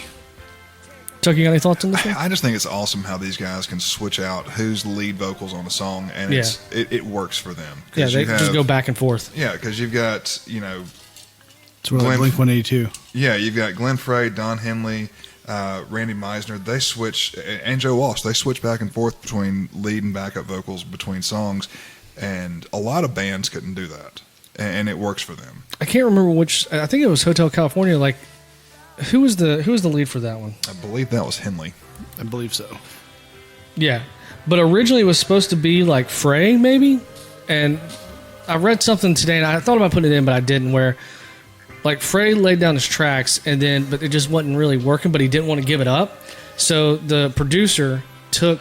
S2: Chuck, you got any thoughts on this one?
S1: I just think it's awesome how these guys can switch out who's lead vocals on a song, and it works for them.
S2: Yeah, they just go back and forth.
S1: Yeah, because you've got
S3: It's sort of like Blink 182.
S1: Yeah, you've got Glenn Frey, Don Henley, Randy Meisner. They switch, and Joe Walsh. They switch back and forth between lead and backup vocals between songs, and a lot of bands couldn't do that, and it works for them.
S2: I can't remember which. I think it was Hotel California. Like, who was the lead for that one?
S1: I believe that was Henley.
S3: I believe so.
S2: Yeah, but originally it was supposed to be like Frey, maybe. And I read something today, and I thought about putting it in, but I didn't. Where like Frey laid down his tracks, but it just wasn't really working. But he didn't want to give it up, so the producer took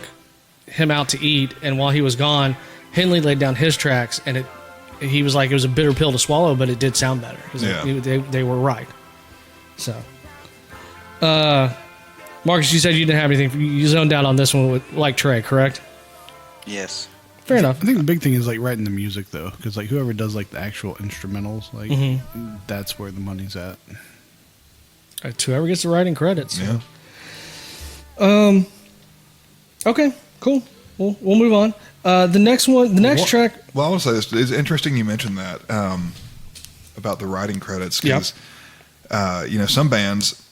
S2: him out to eat, and while he was gone, Henley laid down his tracks, and he was like, it was a bitter pill to swallow, but it did sound better because they were right. So. Marcus, you said you didn't have anything. You zoned out on this one with like Trey, correct?
S4: Yes.
S2: Fair enough.
S3: I think the big thing is like writing the music though, because like whoever does like the actual instrumentals, like that's where the money's at.
S2: Whoever gets the writing credits.
S1: Yeah.
S2: Okay. Cool. We'll move on. The next track.
S1: Well, I want to say this. It's interesting you mentioned that about the writing credits because some bands.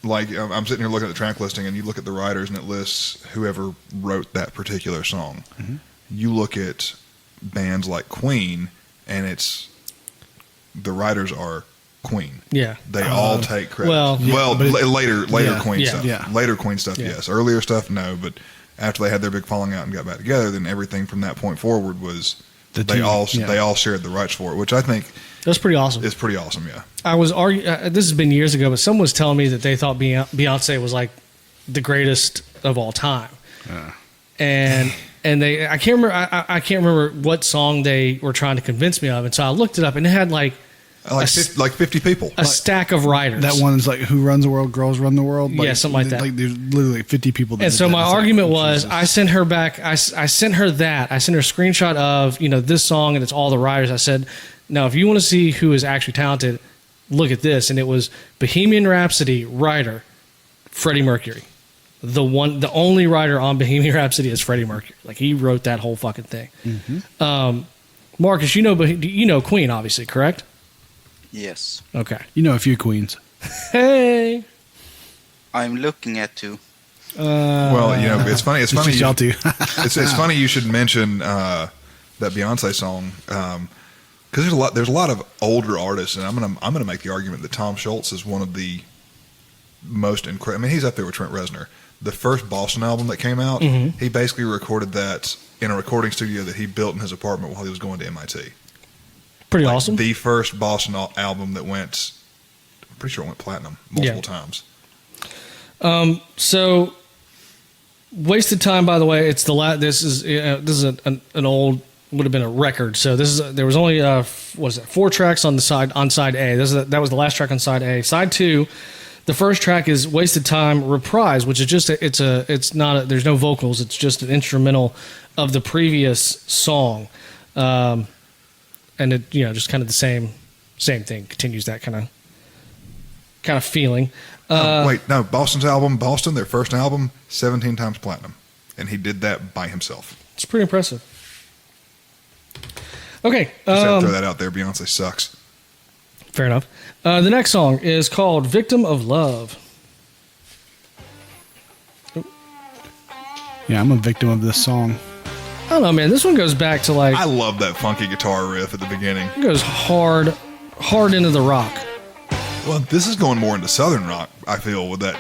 S1: Like, I'm sitting here looking at the track listing, and you look at the writers, and it lists whoever wrote that particular song. Mm-hmm. You look at bands like Queen, and the writers are Queen.
S2: Yeah.
S1: They all take credit. Later Queen stuff. Yeah. Later Queen stuff, yes. Earlier stuff, no. But after they had their big falling out and got back together, then everything from that point forward was they all shared the rights for it, which I think
S2: that's pretty awesome.
S1: It's pretty awesome, yeah.
S2: I was arguing. This has been years ago, but someone was telling me that they thought Beyonce was like the greatest of all time, and I can't remember. I can't remember what song they were trying to convince me of, and so I looked it up, and it had like
S1: 50 people,
S2: a stack of writers.
S3: That one is like Who Runs the World, Girls Run the World.
S2: Like, something like that.
S3: Like there's literally 50 people.
S2: And so my argument was, I sent her back. I sent her a screenshot of this song, and it's all the writers. I said, now if you want to see who is actually talented, look at this, and it was Bohemian Rhapsody writer Freddie Mercury. The only writer on Bohemian Rhapsody is Freddie Mercury. Like, he wrote that whole fucking thing. Marcus, you know Queen, obviously, correct?
S4: Yes.
S2: Okay.
S3: You know a few Queens.
S2: Hey.
S4: I'm looking at two.
S1: Well, you know, it's funny. It's funny.
S3: just y'all two.
S1: It's funny you should mention that Beyonce song because there's a lot of older artists, and I'm gonna make the argument that Tom Schultz is one of the most incredible. I mean, he's up there with Trent Reznor. The first Boston album that came out, he basically recorded that in a recording studio that he built in his apartment while he was going to MIT.
S2: Pretty awesome.
S1: The first Boston album that went, I'm pretty sure it went platinum multiple times.
S2: So, Wasted Time, by the way, it's the last. This is an old, would have been a record. So there was only 4 tracks on side A. That was the last track on side A. Side 2, the first track is Wasted Time Reprise, which is just there's no vocals. It's just an instrumental of the previous song, and it just kind of the same thing, continues that kind of feeling.
S1: Boston's album, their first album, 17 times platinum, and he did that by himself.
S2: It's pretty impressive. Okay,
S1: Just had to throw that out there. Beyonce sucks.
S2: Fair enough. The next song is called "Victim of Love."
S3: Yeah, I'm a victim of this song.
S2: I don't know, man. This one goes back to
S1: I love that funky guitar riff at the beginning.
S2: It goes hard into the rock.
S1: Well, this is going more into southern rock, I feel, with that.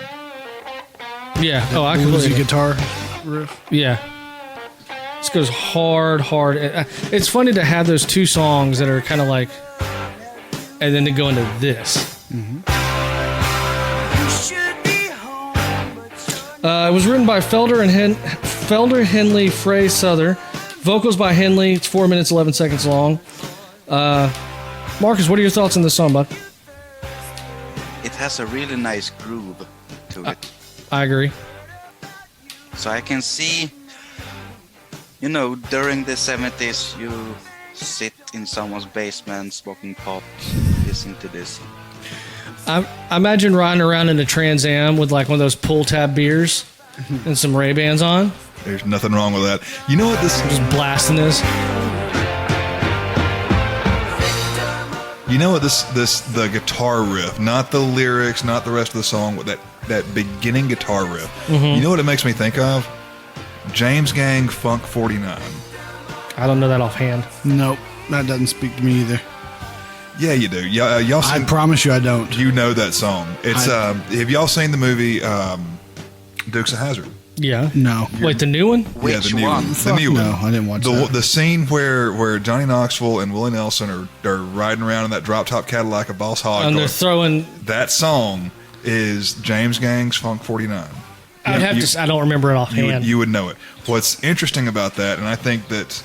S2: Yeah. Oh, I can
S3: Bluesy guitar riff.
S2: Yeah. This goes hard. It's funny to have those two songs that are kind of like, and then to go into this. It was written by Felder, Henley, Frey, Souther. Vocals by Henley. It's 4 minutes, 11 seconds long. Marcus, what are your thoughts on this song, bud?
S4: It has a really nice groove to it.
S2: I agree.
S4: So I can see, during the 70s, you sit in someone's basement smoking pot, listening to this.
S2: I imagine riding around in a Trans Am with like one of those pull tab beers and some Ray-Bans on.
S1: There's nothing wrong with that. You know what this?
S2: Just blasting this.
S1: You know what the guitar riff, not the lyrics, not the rest of the song, but that beginning guitar riff. You know what it makes me think of? James Gang Funk 49.
S2: I don't know that offhand.
S3: Nope, that doesn't speak to me either.
S1: Yeah, you do. Y'all
S3: I promise you I don't.
S1: You know that song. It's have y'all seen the movie Dukes of Hazzard?
S2: Yeah.
S3: No.
S2: Wait, the new one?
S1: Yeah,
S4: Which
S1: the new
S4: one?
S1: one. The new one.
S3: No, I didn't watch that.
S1: The scene where Johnny Knoxville and Willie Nelson are riding around in that drop top Cadillac of Boss Hogg.
S2: And they're throwing.
S1: That song is James Gang's Funk 49.
S2: I'd have to. I don't remember it offhand.
S1: You would know it. What's interesting about that, and I think that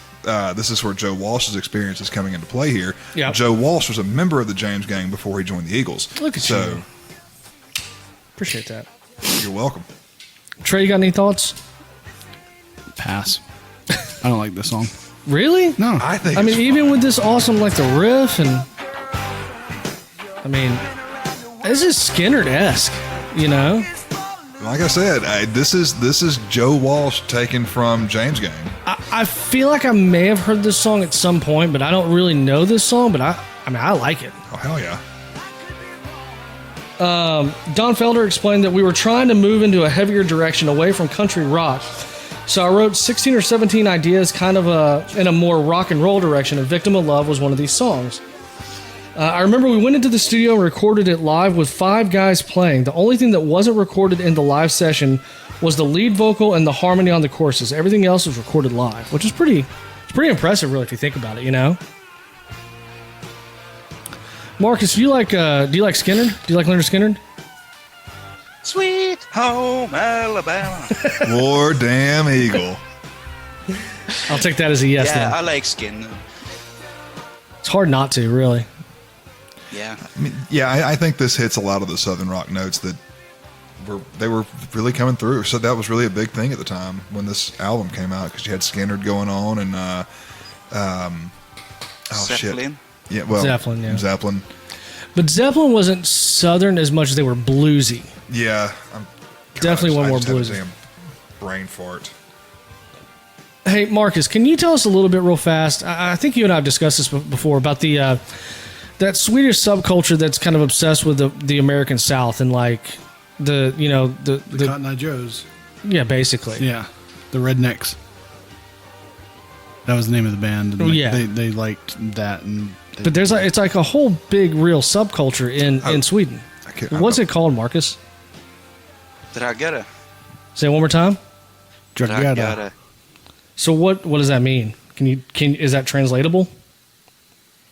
S1: this is where Joe Walsh's experience is coming into play here.
S2: Yep.
S1: Joe Walsh was a member of the James Gang before he joined the Eagles.
S2: Look at you. Appreciate that.
S1: You're welcome.
S2: Trey, you got any thoughts?
S3: Pass. I don't like this song.
S2: Really?
S3: No.
S1: I think.
S2: I mean,
S1: it's
S2: even
S1: fine.
S2: with this awesome, like the riff, and I mean, this is Skynyrd-esque,
S1: Like I said, this is Joe Walsh taken from James Gang.
S2: I feel like I may have heard this song at some point, but I don't really know this song. But I like it.
S1: Oh hell yeah!
S2: Don Felder explained that we were trying to move into a heavier direction away from country rock. So I wrote 16 or 17 ideas kind of in a more rock and roll direction, and Victim of Love was one of these songs. I remember we went into the studio and recorded it live with 5 guys playing. The only thing that wasn't recorded in the live session was the lead vocal and the harmony on the choruses. Everything else was recorded live, which is pretty impressive, really, if you think about it, Marcus, do you like Skynyrd? Do you like Leonard Skynyrd?
S4: Sweet home Alabama.
S1: War damn eagle.
S2: I'll take that as a yes.
S4: Yeah,
S2: Then
S4: I like Skin.
S2: it's hard not to, really.
S4: Yeah.
S1: I think this hits a lot of the southern rock notes that were really coming through. So that was really a big thing at the time when this album came out, because you had Skynyrd going on and
S4: Zeppelin.
S1: Yeah, well,
S2: Zeppelin, yeah.
S1: Zeppelin.
S2: But Zeppelin wasn't southern as much as they were bluesy.
S1: Yeah,
S2: Definitely one
S1: I
S2: more
S1: just had a
S2: bluesy.
S1: damn brain fart.
S2: Hey, Marcus, can you tell us a little bit real fast? I think you and I have discussed this before about the that Swedish subculture that's kind of obsessed with the American South and like the
S3: Cotton Eye Joes.
S2: yeah, basically.
S3: Yeah, the Rednecks. That was the name of the band. And
S2: Yeah.
S3: they liked that, and
S2: But there's like it's like a whole big real subculture in Sweden. What's it called, Marcus?
S4: Dragare.
S2: Say it one more time.
S3: Dragada.
S2: So what does that mean? Is that translatable?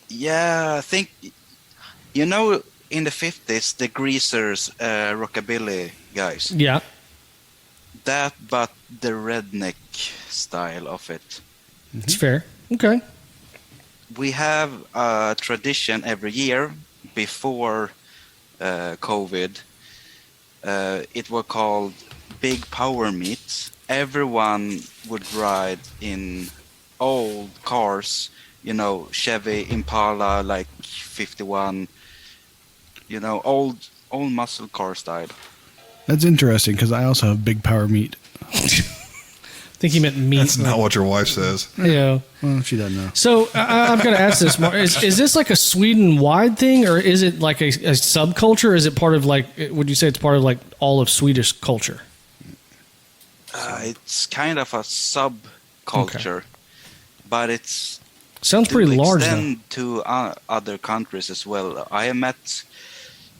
S4: Yeah, I think, in the 50s, the Greasers, rockabilly guys.
S2: Yeah.
S4: That, but the redneck style of it.
S2: It's fair. Okay.
S4: We have a tradition every year before COVID. It was called Big Power Meet. Everyone would ride in old cars, Chevy Impala, like 51, old muscle car style.
S3: That's interesting because I also have big power meat.
S2: I think he meant meat.
S1: That's not what your wife says.
S2: Yeah.
S3: Well, she doesn't know.
S2: So I'm going to ask this: is this like a Sweden-wide thing, or is it like a subculture? Is it part of like? Would you say it's part of like all of Swedish culture?
S4: It's kind of a subculture, but it's
S2: Sounds pretty large, though.
S4: extend to other countries as well. I have met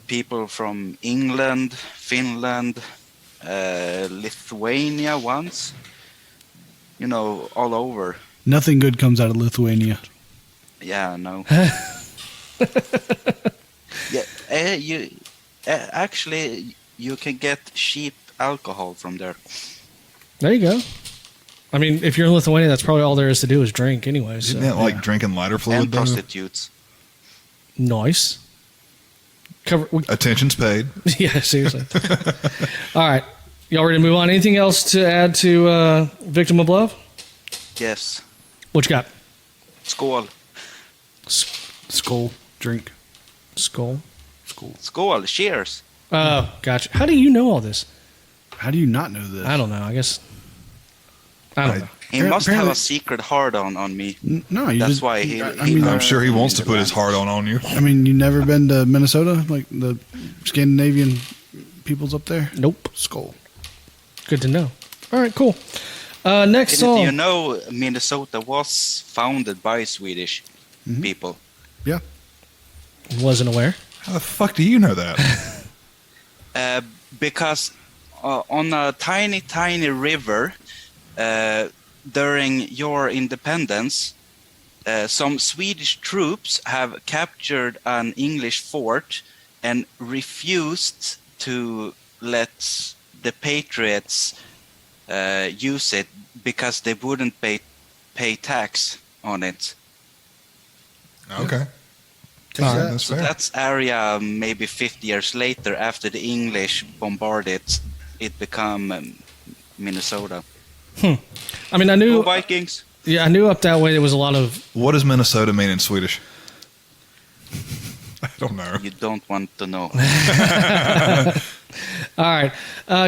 S4: people from England, Finland, Lithuania once. All over.
S3: Nothing good comes out of Lithuania.
S4: Yeah, no. Yeah, actually, you can get cheap alcohol from there.
S2: There you go. I mean, if you're in Lithuania, that's probably all there is to do is drink, anyway. So.
S1: Isn't that like drinking lighter fluid?
S4: And
S1: though?
S4: prostitutes.
S2: Nice.
S1: Attention's paid.
S2: Yeah, seriously. All right. Y'all ready to move on? Anything else to add to Victim of Love?
S4: Yes.
S2: What you got?
S4: Skål.
S3: Skull. Drink.
S2: Skull.
S4: Skål. Cheers.
S2: Oh, gotcha. How do you know all this?
S3: How do you not know this?
S2: I don't know. I guess. I don't know.
S4: He must have
S3: Apparently-
S4: a secret hard-on on me.
S3: No, you
S4: That's
S3: just,
S4: why he.
S3: I mean,
S1: I'm sure he wants to put his heart on you.
S3: I mean, you never been to Minnesota, like the Scandinavian peoples up there?
S2: Nope.
S3: Skull.
S2: Good to know. All right, cool. Next
S4: Didn't
S2: song.
S4: you know Minnesota was founded by Swedish people?
S3: Yeah.
S2: Wasn't aware.
S1: How the fuck do you know that?
S4: Because on a tiny, tiny river, during your independence, some Swedish troops have captured an English fort and refused to let the Patriots use it because they wouldn't pay tax on it.
S1: Okay.
S3: All right,
S1: That's
S4: So
S1: fair.
S4: that's area maybe 50 years later, after the English bombarded it became Minnesota.
S2: I mean, I knew.
S4: Go Vikings!
S2: Yeah, I knew up that way there was a lot of.
S1: What does Minnesota mean in Swedish? I don't know.
S4: You don't want to know.
S2: All right.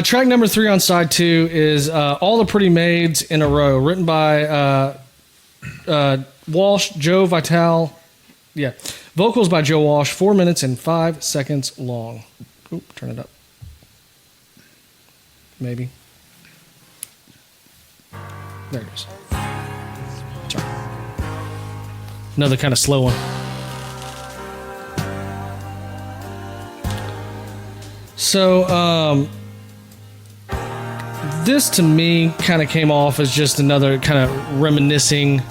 S2: Track number 3 on side 2 is All the Pretty Maids in a Row, written by Walsh, Joe Vitale. Yeah. Vocals by Joe Walsh, 4 minutes and 5 seconds long. Oop, turn it up. Maybe. There it is. Sorry. Another kind of slow one. So, this to me kind of came off as just another kind of reminiscing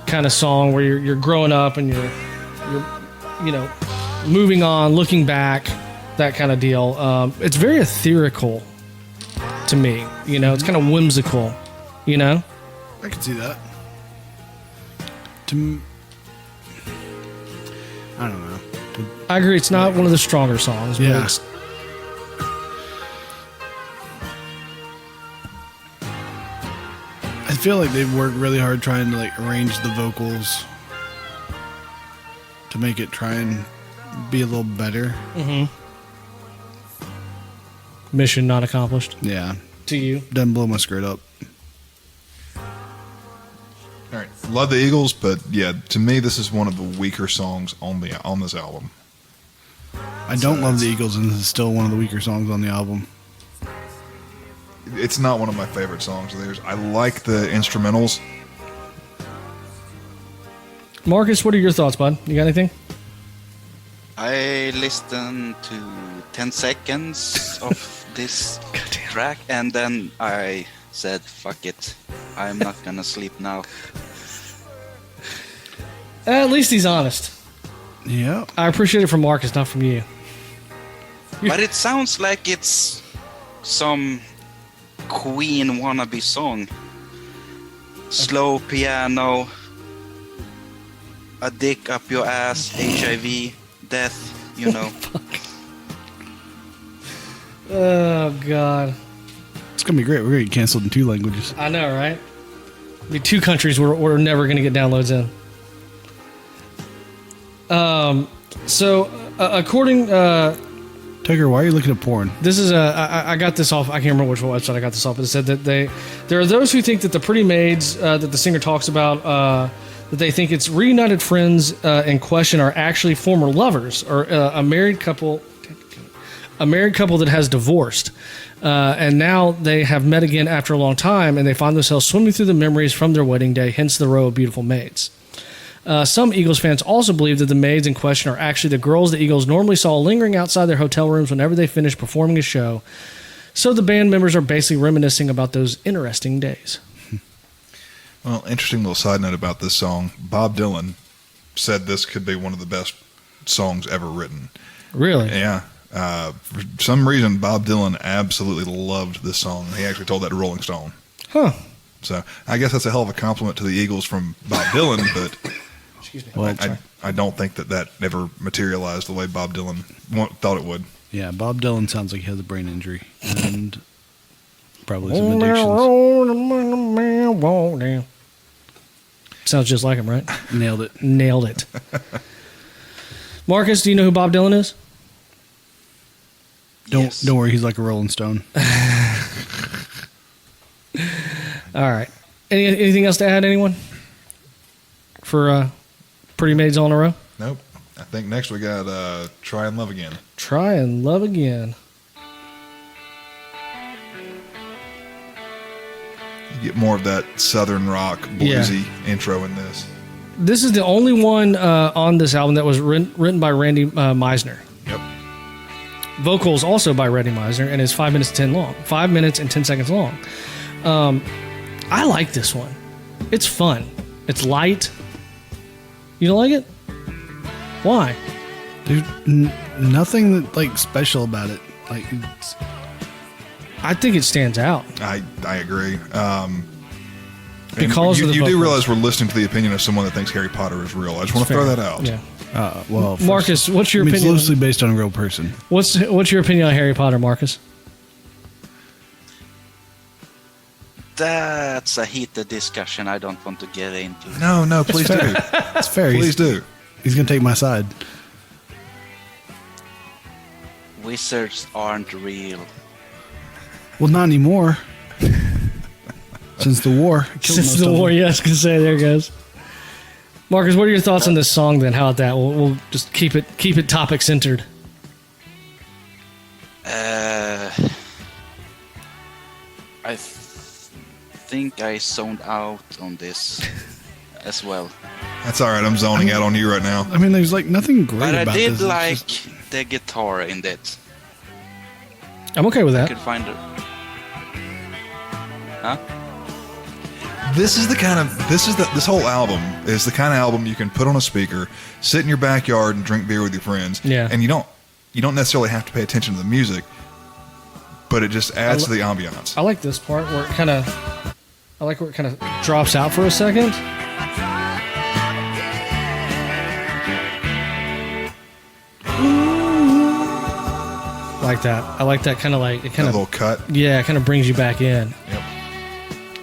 S2: kind of song where you're growing up and you're moving on, looking back, that kind of deal. It's very ethereal to me. It's kind of whimsical.
S3: I can see that. I don't know.
S2: I agree. It's not one of the stronger songs. But
S3: Yeah.
S2: it's,
S3: I feel like they've worked really hard trying to arrange the vocals to make it try and be a little better.
S2: Mission not accomplished.
S3: Yeah,
S2: To you.
S3: doesn't blow my skirt up.
S1: All right, love the Eagles, but yeah, to me, this is one of the weaker songs on this album.
S3: I don't love the Eagles, and this is still one of the weaker songs on the album.
S1: It's not one of my favorite songs of theirs. I like the instrumentals.
S2: Marcus, what are your thoughts, bud? You got anything?
S4: I listened to 10 seconds of this track and then I said, fuck it. I'm not gonna sleep now.
S2: At least he's honest.
S3: Yeah.
S2: I appreciate it from Marcus, not from you.
S4: But it sounds like it's some Queen wannabe song. Slow piano, a dick up your ass, HIV, death, you know.
S2: Oh, God.
S3: It's going to be great. We're going to get canceled in 2 languages.
S2: I know, right? Be 2 countries we're never going to get downloads in. According...
S3: Tucker, why are you looking at porn?
S2: This is I got this off. I can't remember which website I got this off. But it said that there are those who think that the pretty maids that the singer talks about that they think it's reunited friends in question are actually former lovers or a married couple that has divorced, and now they have met again after a long time, and they find themselves swimming through the memories from their wedding day. Hence the row of beautiful maids. Some Eagles fans also believe that the maids in question are actually the girls the Eagles normally saw lingering outside their hotel rooms whenever they finished performing a show. So the band members are basically reminiscing about those interesting days.
S1: Well, interesting little side note about this song. Bob Dylan said this could be one of the best songs ever written.
S2: Really?
S1: Yeah. For some reason, Bob Dylan absolutely loved this song. He actually told that to Rolling Stone.
S2: Huh.
S1: So I guess that's a hell of a compliment to the Eagles from Bob Dylan, but
S2: Excuse me.
S3: Well,
S1: I don't think that ever materialized the way Bob Dylan thought it would.
S3: Yeah, Bob Dylan sounds like he has a brain injury and probably some addictions.
S2: Sounds just like him, right?
S3: Nailed it.
S2: Nailed it. Marcus, do you know who Bob Dylan is?
S4: Yes.
S3: Don't worry, he's like a Rolling Stone.
S2: All right. Anything else to add, anyone? For Pretty Maids All in a Row?
S1: Nope. I think next we got Try and Love Again.
S2: Try and Love Again.
S1: You get more of that southern rock bluesy intro in this.
S2: This is the only one on this album that was written by Randy Meisner.
S1: Yep.
S2: Vocals also by Randy Meisner, and is 5 minutes 10 long. 5 minutes and 10 seconds long. I like this one. It's fun. It's light. You don't like it? Why?
S3: There's nothing that like special about it. Like,
S2: I think it stands out.
S1: I agree.
S2: Because
S1: you,
S2: of the
S1: you do
S2: vocals.
S1: realize we're listening to the opinion of someone that thinks Harry Potter is real. I just want to throw that out.
S2: Yeah.
S3: well,
S2: Marcus, what's your
S3: it's
S2: opinion?
S3: loosely based on a real person.
S2: What's your opinion on Harry Potter, Marcus?
S4: That's a heated discussion I don't want to get into.
S1: No, please do.
S3: It's fair.
S1: Please do.
S3: He's gonna take my side.
S4: Wizards aren't real.
S3: Well, not anymore. Since the war.
S2: Since the war, yeah, I was going to say, there it goes. Marcus, what are your thoughts on this song then? How about that? We'll just keep it topic centered.
S4: I think I zoned out on this as well.
S1: That's all right. I'm zoning out on you right now.
S3: I mean, there's like nothing great
S4: But I
S3: about
S4: did
S3: this. It's
S4: like
S3: just-
S4: the guitar in it.
S2: I'm okay with
S4: I
S2: that.
S4: could find it. Huh?
S1: This whole album is the kind of album you can put on a speaker, sit in your backyard and drink beer with your friends.
S2: Yeah.
S1: And you don't necessarily have to pay attention to the music, but it just adds to the ambiance.
S2: I like this part where it kind of drops out for a second. Like that. I like that kind of like it
S1: That
S2: kind
S1: little
S2: of
S1: cut.
S2: yeah, it kind of brings you back in.
S1: Yep.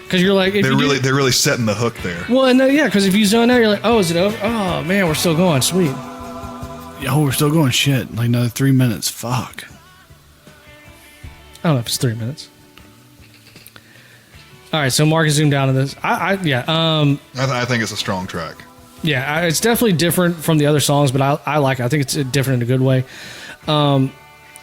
S2: Because you're like, if
S1: They're
S2: you do-
S1: really setting the hook there.
S2: well, and yeah, because if you zone out, you're like, oh, is it over? Oh man, we're still going. Sweet.
S3: Oh, we're still going. Shit, like another 3 minutes. Fuck.
S2: I don't know if it's 3 minutes. All right, so Mark has zoomed down on this. I
S1: think it's a strong track.
S2: Yeah, it's definitely different from the other songs, but I like it. I think it's different in a good way. The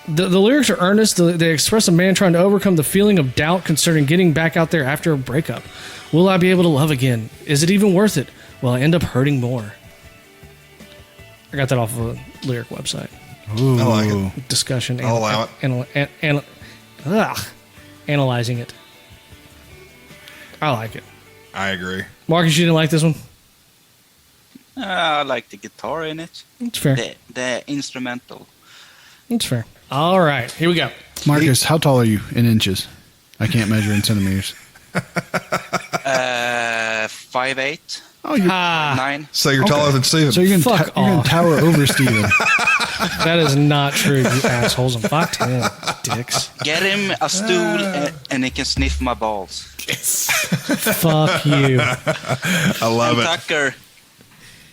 S2: lyrics are earnest. They express a man trying to overcome the feeling of doubt concerning getting back out there after a breakup. Will I be able to love again? Is it even worth it? Will I end up hurting more? I got that off of a lyric website.
S3: Ooh.
S1: I like it.
S2: Discussion.
S1: I'll allow it.
S2: Analyzing it. I like it.
S1: I agree.
S2: Marcus, you didn't like this one?
S4: I like the guitar in it.
S2: That's fair.
S4: The instrumental.
S2: That's fair. All right, here we go.
S3: Marcus, how tall are you in inches? I can't measure in centimeters.
S4: 5'8",
S3: Oh, you're
S4: 9.
S1: So you're taller than Steven.
S3: so you're gonna,
S2: Fuck
S3: you're gonna
S2: off.
S3: tower over Steven.
S2: That is not true, you assholes. I'm 5'10", dicks.
S4: Get him a stool and he can sniff my balls.
S2: Fuck you.
S1: I love
S4: And
S1: it.
S4: Tucker,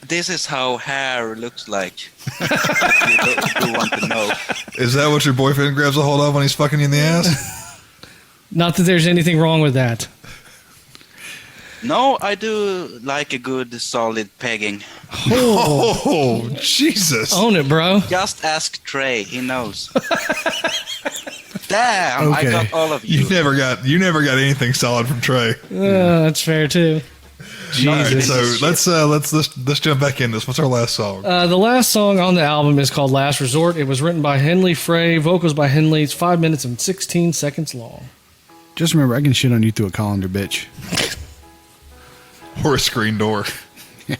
S4: this is how hair looks like. If you do want to know.
S1: Is that what your boyfriend grabs a hold of when he's fucking you in the ass?
S2: Not that there's anything wrong with that.
S4: No, I do like a good solid pegging.
S1: Oh, Jesus.
S2: Own it, bro.
S4: Just ask Trey, he knows. Damn, I
S3: Okay.
S4: got all of you.
S1: You never got anything solid from Trey.
S2: That's fair too.
S1: All right,
S2: Jesus.
S1: so let's jump back in this. What's our last song?
S2: The last song on the album is called Last Resort. It was written by Henley Frey, vocals by Henley. It's 5 minutes and 16 seconds long.
S3: Just remember, I can shit on you through a colander, bitch.
S1: Or a screen door. God,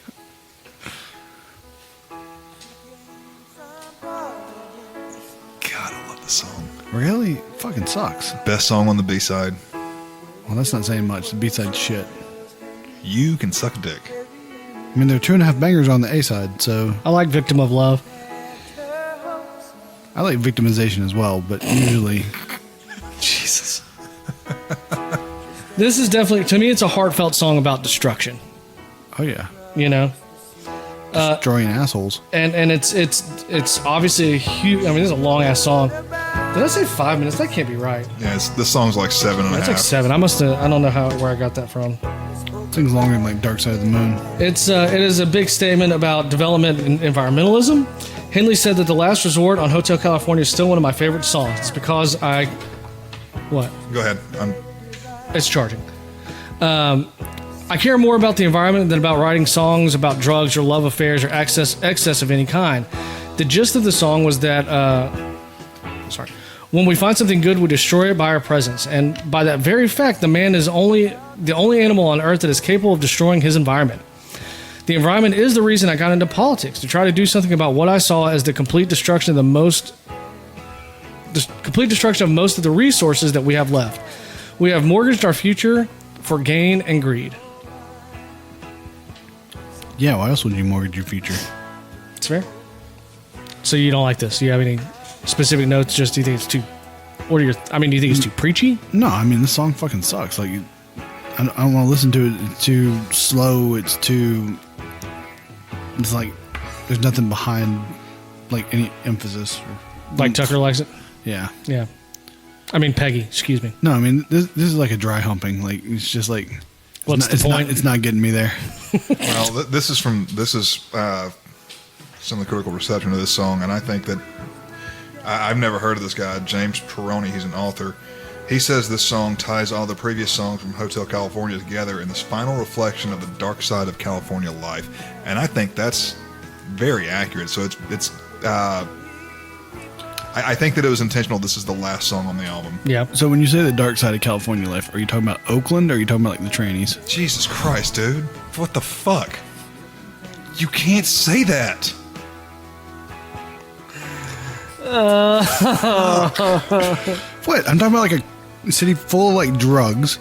S1: I love this song.
S3: Really? Fucking sucks.
S1: Best song on the B-side.
S3: Well, that's not saying much. The B-side shit.
S1: You Can Suck a Dick.
S3: I mean, there are 2.5 bangers on the A-side, so
S2: I like Victim of Love.
S3: I like victimization as well, but usually...
S2: Jesus. This is definitely, to me, it's a heartfelt song about destruction.
S3: Oh, yeah.
S2: You know?
S3: Destroying assholes.
S2: And it's obviously a huge, I mean, this is a long ass song. Did I say 5 minutes? That can't be right.
S1: Yeah, this song's like 7.5.
S2: That's like 7. I don't know where I got that from.
S3: Things longer than like Dark Side of the Moon.
S2: It is a big statement about development and environmentalism. Henley said that The Last Resort on Hotel California is still one of my favorite songs. It's because what?
S1: Go ahead.
S2: It's charging. I care more about the environment than about writing songs about drugs or love affairs or excess of any kind. The gist of the song was that, when we find something good, we destroy it by our presence. And by that very fact, the man is the only animal on earth that is capable of destroying his environment. The environment is the reason I got into politics, to try to do something about what I saw as the complete destruction of most of the resources that we have left. We have mortgaged our future for gain and greed.
S3: Yeah, why else would you mortgage your future?
S2: It's fair. So you don't like this? Do you have any specific notes? Just do you think it's too? Do you think it's too preachy?
S3: No, I mean, this song fucking sucks. Like, I don't want to listen to it. It's too slow. It's like, there's nothing behind, like, any emphasis.
S2: Like Tucker likes it?
S3: Yeah.
S2: Yeah. I mean, Peggy, excuse me.
S3: No, I mean, this is like a dry humping. Like, it's just like...
S2: What's the point?
S3: It's not getting me there.
S1: Well, this is some of the critical reception of this song, and I think that I've never heard of this guy, James Perroni. He's an author. He says this song ties all the previous songs from Hotel California together in this final reflection of the dark side of California life, and I think that's very accurate. So I think that it was intentional. This is the last song on the album.
S2: Yeah.
S3: So when you say the dark side of California life, are you talking about Oakland or are you talking about like the trannies?
S1: Jesus Christ, dude. What the fuck? You can't say that.
S3: What? I'm talking about like a city full of like drugs,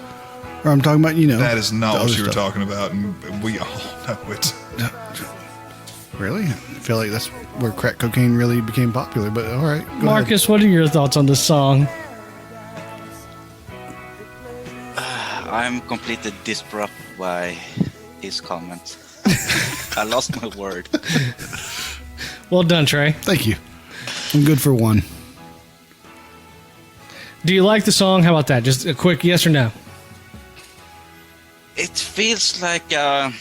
S3: or I'm talking about, you know...
S1: That is not
S3: the
S1: what
S3: other
S1: you were
S3: stuff.
S1: talking about, and we all know it.
S3: Really? I feel like that's where crack cocaine really became popular, but all right. Go
S2: Marcus, what are your thoughts on this song?
S4: I'm completely disrupted by his comments. I lost my word.
S2: Well done, Trey.
S3: Thank you. I'm good for one.
S2: Do you like the song? How about that? Just a quick yes or no.
S4: It feels like a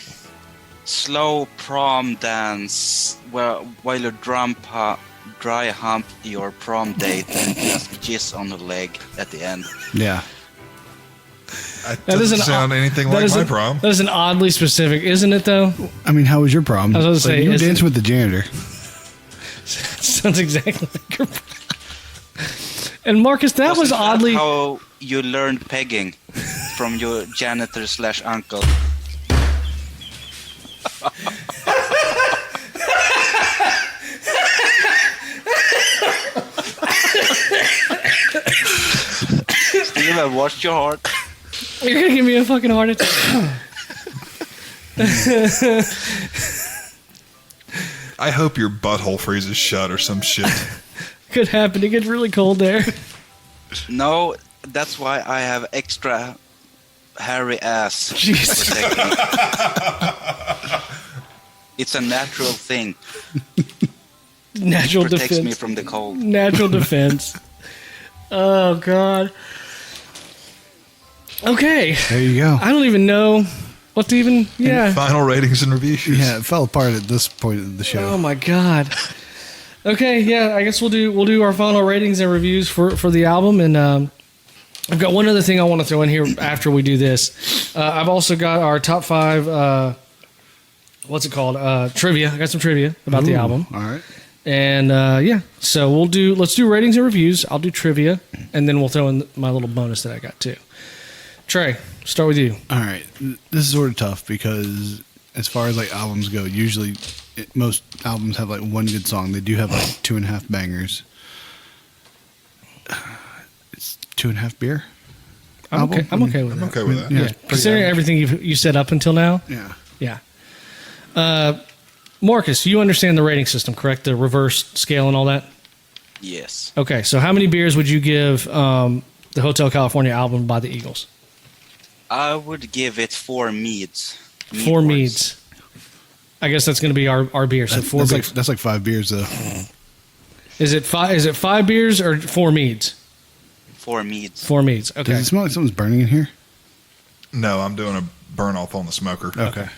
S4: slow prom dance while you dry hump your prom date and just kiss on the leg at the end.
S3: Yeah.
S1: That doesn't sound anything like my prom.
S2: That is an oddly specific, isn't it, though?
S3: I mean, how was your prom?
S2: I was going to say,
S3: you were dancing with the janitor.
S2: Sounds exactly like your prom. And Marcus, that was oddly...
S4: how you learned pegging from your janitor / uncle. Steven, watch your heart.
S2: You're going to give me a fucking heart attack.
S1: I hope your butthole freezes shut or some shit.
S2: Could happen. It gets really cold there.
S4: No, that's why I have extra hairy ass.
S2: Jesus.
S4: It's a natural thing.
S2: Natural
S4: Protects
S2: defense.
S4: me from the cold.
S2: Natural defense. Oh, God. Okay.
S3: There you go.
S2: I don't even know what to even... Yeah.
S1: Final ratings and reviews.
S3: Yeah, it fell apart at this point of the show.
S2: Oh, my God. Okay, yeah, I guess we'll do our final ratings and reviews for the album, and I've got one other thing I want to throw in here after we do this. I've also got our top 5. What's it called? Trivia. I got some trivia about the album,
S3: All right.
S2: and yeah. So let's do ratings and reviews. I'll do trivia, and then we'll throw in my little bonus that I got too. Trey, start with you.
S3: All right. This is sort of tough because as far as like albums go, usually most albums have like one good song. They do have like 2.5 bangers. It's 2.5 beer.
S2: I'm
S3: album?
S2: okay. I'm okay with
S1: I'm
S2: that.
S1: okay with that.
S3: Yeah,
S2: Yeah,
S3: it's pretty
S2: considering
S3: average.
S2: everything you said up until now.
S3: Yeah.
S2: Yeah. Marcus, you understand the rating system, correct? The reverse scale and all that?
S4: Yes.
S2: Okay, so how many beers would you give the Hotel California album by the Eagles?
S4: I would give it 4 meads.
S2: 4 meads. I guess that's going to be our beer. So four
S3: That's
S2: beers.
S3: like 5 beers though.
S2: Is it 5 beers or 4 meads?
S4: 4 meads.
S2: 4 meads. Okay.
S3: Does it smell like something's burning in here?
S1: No, I'm doing a burn off on the smoker.
S3: Okay.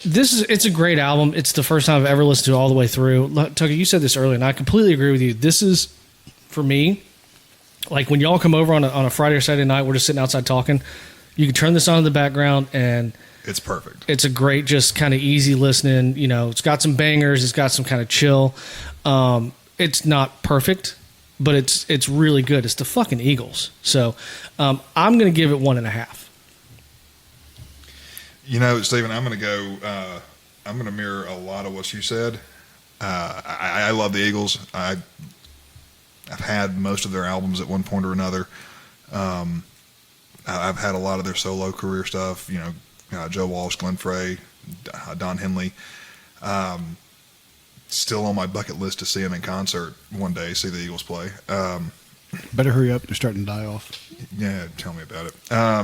S2: It's a great album. It's the first time I've ever listened to it all the way through. Tucker, you said this earlier, and I completely agree with you. This is, for me, like when y'all come over on a Friday or Saturday night, we're just sitting outside talking. You can turn this on in the background, and
S1: It's perfect.
S2: it's a great, just kind of easy listening. You know, it's got some bangers. It's got some kind of chill. It's not perfect, but it's really good. It's the fucking Eagles. So I'm going to give it 1.5.
S1: You know, Stephen, I'm going to go. I'm going to mirror a lot of what you said. I love the Eagles. I've had most of their albums at one point or another. I've had a lot of their solo career stuff. You know, Joe Walsh, Glenn Frey, Don Henley. Still on my bucket list to see them in concert one day. See the Eagles play.
S3: Better hurry up. They're starting to die off.
S1: Yeah, tell me about it. I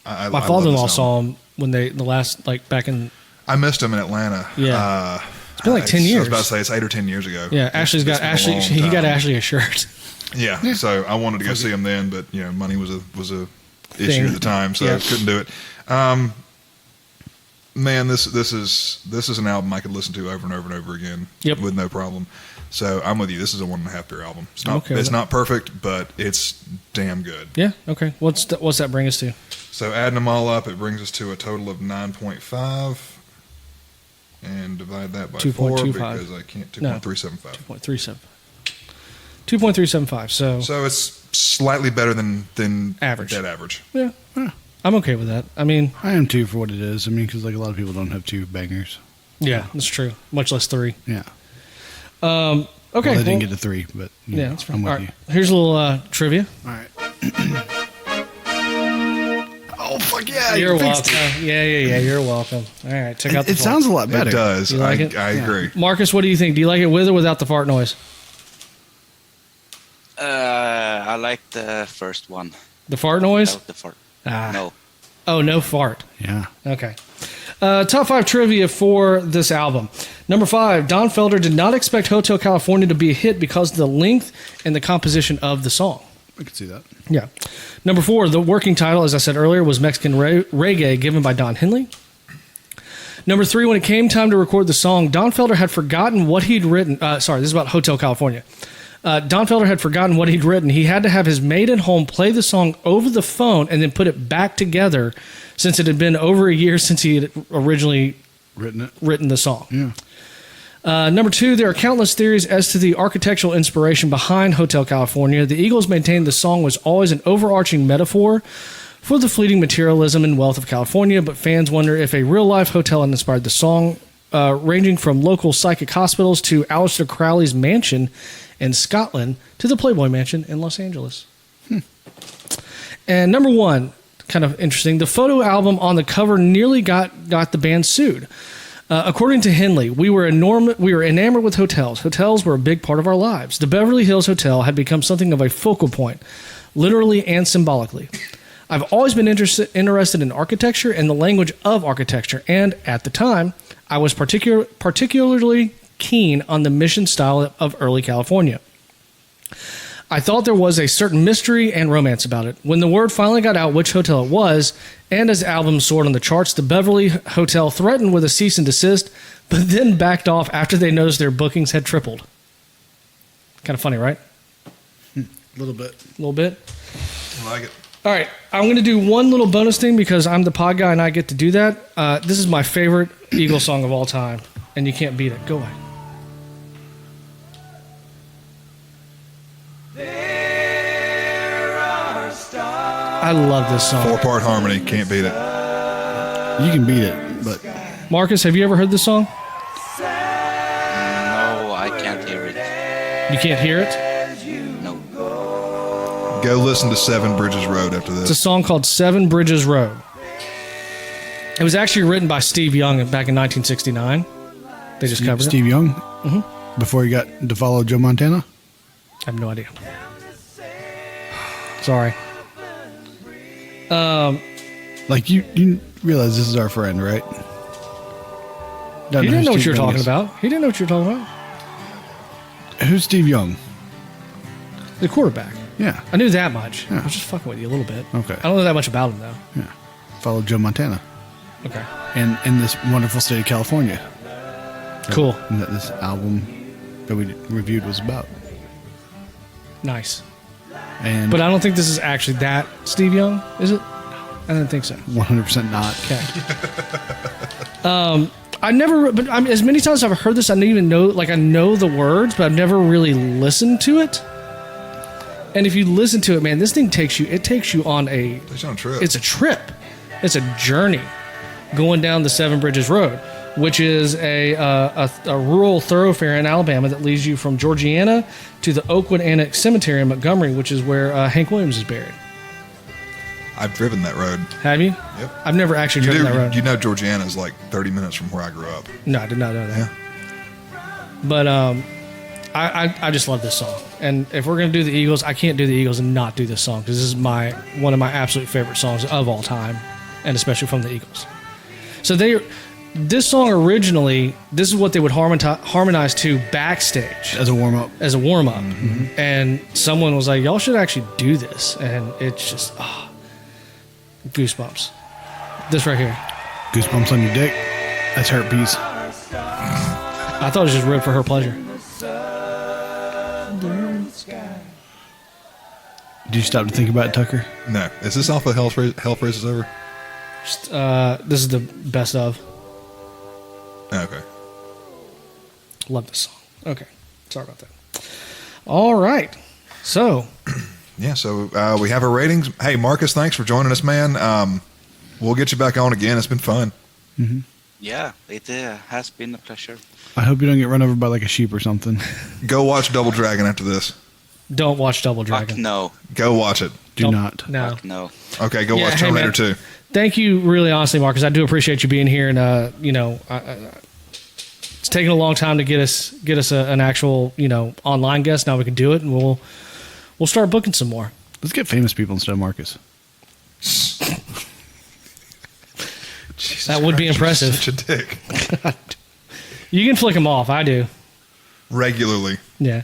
S2: My
S1: love
S2: father-in-law
S1: this
S2: saw
S1: album.
S2: him when the last, like, back in...
S1: I missed him in Atlanta.
S2: Yeah. It's been like 10 years.
S1: I was about to say it's 8 or 10 years ago.
S2: Yeah, Ashley's got
S1: It's been a
S2: Ashley.
S1: long
S2: He got
S1: time.
S2: Ashley a shirt.
S1: Yeah, so I wanted to go see him then, but you know, money was a
S2: Thing.
S1: issue at the time, so
S2: Yeah.
S1: I couldn't do it. Man, this is an album I could listen to over and over and over again
S2: Yep.
S1: with no problem. So I'm with you. This is a 1.5 beer album. It's not
S2: Okay with
S1: it's
S2: that.
S1: not perfect, but it's damn good.
S2: Yeah. Okay. What's that bring us to?
S1: So adding them all up, it brings us to a total of 9.5, and divide that by 4
S2: 2.25.
S1: because I can't.
S2: No.
S1: 2.375.
S2: 2.37. 2.375.
S1: So it's slightly better than
S2: Average.
S1: Dead average.
S2: Yeah. I'm okay with that. I mean,
S3: I am too for what it is. I mean, because like a lot of people don't have 2 bangers.
S2: yeah, that's true. Much less 3.
S3: Yeah.
S2: Okay.
S3: Well, I
S2: well,
S3: didn't get to 3, but you
S2: yeah,
S3: know,
S2: that's fine.
S3: I'm with
S2: All right.
S3: you.
S2: Here's a little trivia.
S3: All right. Oh fuck yeah!
S2: You're
S3: you fixed
S2: welcome.
S3: it.
S2: Yeah. You're welcome. All right. Check out the
S3: It
S2: fart.
S3: sounds a lot better.
S1: It does.
S2: You like it?
S1: I agree.
S2: Marcus, what do you think? Do you like it with or without the fart noise?
S4: I like the first one.
S2: The fart noise?
S4: Without the fart.
S2: Ah.
S4: No.
S2: Oh, no fart.
S3: Yeah.
S2: Okay. Top 5 trivia for this album. Number 5, Don Felder did not expect Hotel California to be a hit because of the length and the composition of the song.
S3: I could see that.
S2: Yeah. Number 4, the working title, as I said earlier, was Mexican Reggae, given by Don Henley. Number 3, when it came time to record the song, Don Felder had forgotten what he'd written. This is about Hotel California. Don Felder had forgotten what he'd written. He had to have his maid at home play the song over the phone and then put it back together, since it had been over a year since he had originally written the song.
S3: Yeah.
S2: Number 2, there are countless theories as to the architectural inspiration behind Hotel California. The Eagles maintained the song was always an overarching metaphor for the fleeting materialism and wealth of California, but fans wonder if a real-life hotel had inspired the song, ranging from local psychic hospitals to Aleister Crowley's mansion in Scotland to the Playboy Mansion in Los Angeles. And number 1, kind of interesting, the photo album on the cover nearly got the band sued. According to Henley, we were enamored with hotels. Hotels were a big part of our lives. The Beverly Hills Hotel had become something of a focal point, literally and symbolically. I've always been interested in architecture and the language of architecture, and at the time, I was particularly keen on the mission style of early California. I thought there was a certain mystery and romance about it. When the word finally got out which hotel it was, and as the album soared on the charts, the Beverly Hotel threatened with a cease and desist, but then backed off after they noticed their bookings had tripled. Kind of funny, right?
S3: A little bit.
S2: A little bit?
S1: I like it.
S2: All right, I'm going to do one little bonus thing because I'm the pod guy and I get to do that. This is my favorite Eagle song of all time, and you can't beat it. Go away. I love this song.
S1: 4-part harmony, can't beat it.
S3: You can beat it, but
S2: Marcus, have you ever heard this song?
S4: No, I can't hear it.
S2: You can't hear it?
S4: No.
S1: Go listen to Seven Bridges Road after
S2: It's a
S1: this.
S2: song called Seven Bridges Road. It was actually written by Steve Young back in 1969. They just covered
S3: Steve
S2: it.
S3: Young, before he got to follow Joe Montana.
S2: I have no idea. Sorry.
S3: Like you realize this is our friend, right?
S2: He didn't know what you were talking about. He didn't know what you were talking about.
S3: Who's Steve Young?
S2: The quarterback.
S3: Yeah.
S2: I knew that much.
S3: Yeah.
S2: I was just fucking with you a little bit.
S3: Okay.
S2: I don't know that much about him, though.
S3: Yeah. Followed Joe Montana.
S2: Okay.
S3: And in this wonderful state of California.
S2: Cool.
S3: And that this album that we reviewed was about.
S2: Nice.
S3: And
S2: But I don't think this is actually that Steve Young, is it? I don't think so.
S3: 100% not.
S2: Okay. I never, but as many times as I've heard this, I didn't even know, like I know the words, but I've never really listened to it. And if you listen to it, man, this thing takes you on a,
S1: It's on a trip.
S2: it's a trip. It's a journey going down the Seven Bridges Road, which is a rural thoroughfare in Alabama that leads you from Georgiana to the Oakwood Annex Cemetery in Montgomery, which is where Hank Williams is buried.
S1: I've driven that road.
S2: Have you?
S1: Yep.
S2: I've never actually
S1: You
S2: driven
S1: do.
S2: that road.
S1: You know Georgiana is like 30 minutes from where I grew up.
S2: No, I did not know that.
S1: Yeah.
S2: But I just love this song. And if we're going to do the Eagles, I can't do the Eagles and not do this song because this is one of my absolute favorite songs of all time, and especially from the Eagles. So this song originally, this is what they would harmonize to backstage
S3: As a warm-up.
S2: as a warm up, and someone was like, "Y'all should actually do this," and it's just goosebumps. This right here,
S3: Goosebumps on your dick. That's herpes.
S2: I thought it was just ripped for her pleasure.
S3: Did you stop to think about it, Tucker?
S1: No. Is this off of Hell Freezes Over?
S2: Just, this is the best of.
S1: Okay.
S2: Love this song. Okay, sorry about that. All right, so
S1: Yeah, so we have our ratings. Hey, Marcus, thanks for joining us, man. We'll get you back on again. It's been fun.
S4: Yeah, it has been a pleasure.
S3: I hope you don't get run over by like a sheep or something.
S1: Go watch Double Dragon after this.
S2: don't watch Double
S4: Fuck
S2: Dragon.
S4: no.
S1: Go watch it.
S3: Do
S2: Don't-
S3: not.
S2: No.
S4: Fuck no.
S1: Okay, go
S2: Yeah,
S1: watch
S2: hey,
S1: Terminator
S2: man.
S1: 2.
S2: Thank you, really, honestly, Marcus. I do appreciate you being here, and it's taken a long time to get us an actual online guest. Now we can do it, and we'll start booking some more.
S3: Let's get famous people instead of Marcus.
S2: That would be
S1: Christ, you're
S2: impressive.
S1: Such a dick.
S2: You can flick them off. I do.
S1: regularly.
S2: Yeah.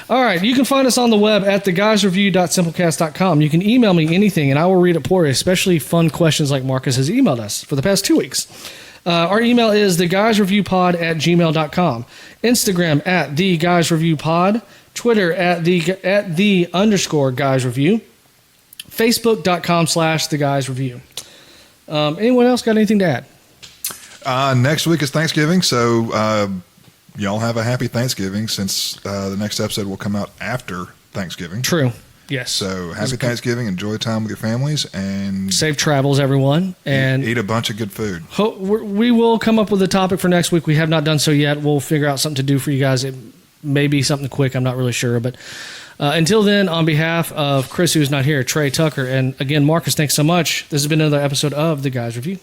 S2: All right. You can find us on the web at theguysreview.simplecast.com. You can email me anything, and I will read it for you, especially fun questions like Marcus has emailed us for the past 2 weeks. Our email is theguysreviewpod@gmail.com. Instagram at theguysreviewpod. Twitter at the_guysreview. Facebook.com/theguysreview. Anyone else got anything to add?
S1: Next week is Thanksgiving, so y'all have a happy Thanksgiving since the next episode will come out after Thanksgiving.
S2: True. Yes.
S1: So happy Thanksgiving. Enjoy time with your families and
S2: Safe travels, everyone. And
S1: eat a bunch of good food.
S2: we will come up with a topic for next week. We have not done so yet. We'll figure out something to do for you guys. It may be something quick. I'm not really sure. But until then, on behalf of Chris, who's not here, Trey Tucker, and again, Marcus, thanks so much. This has been another episode of The Guys Review.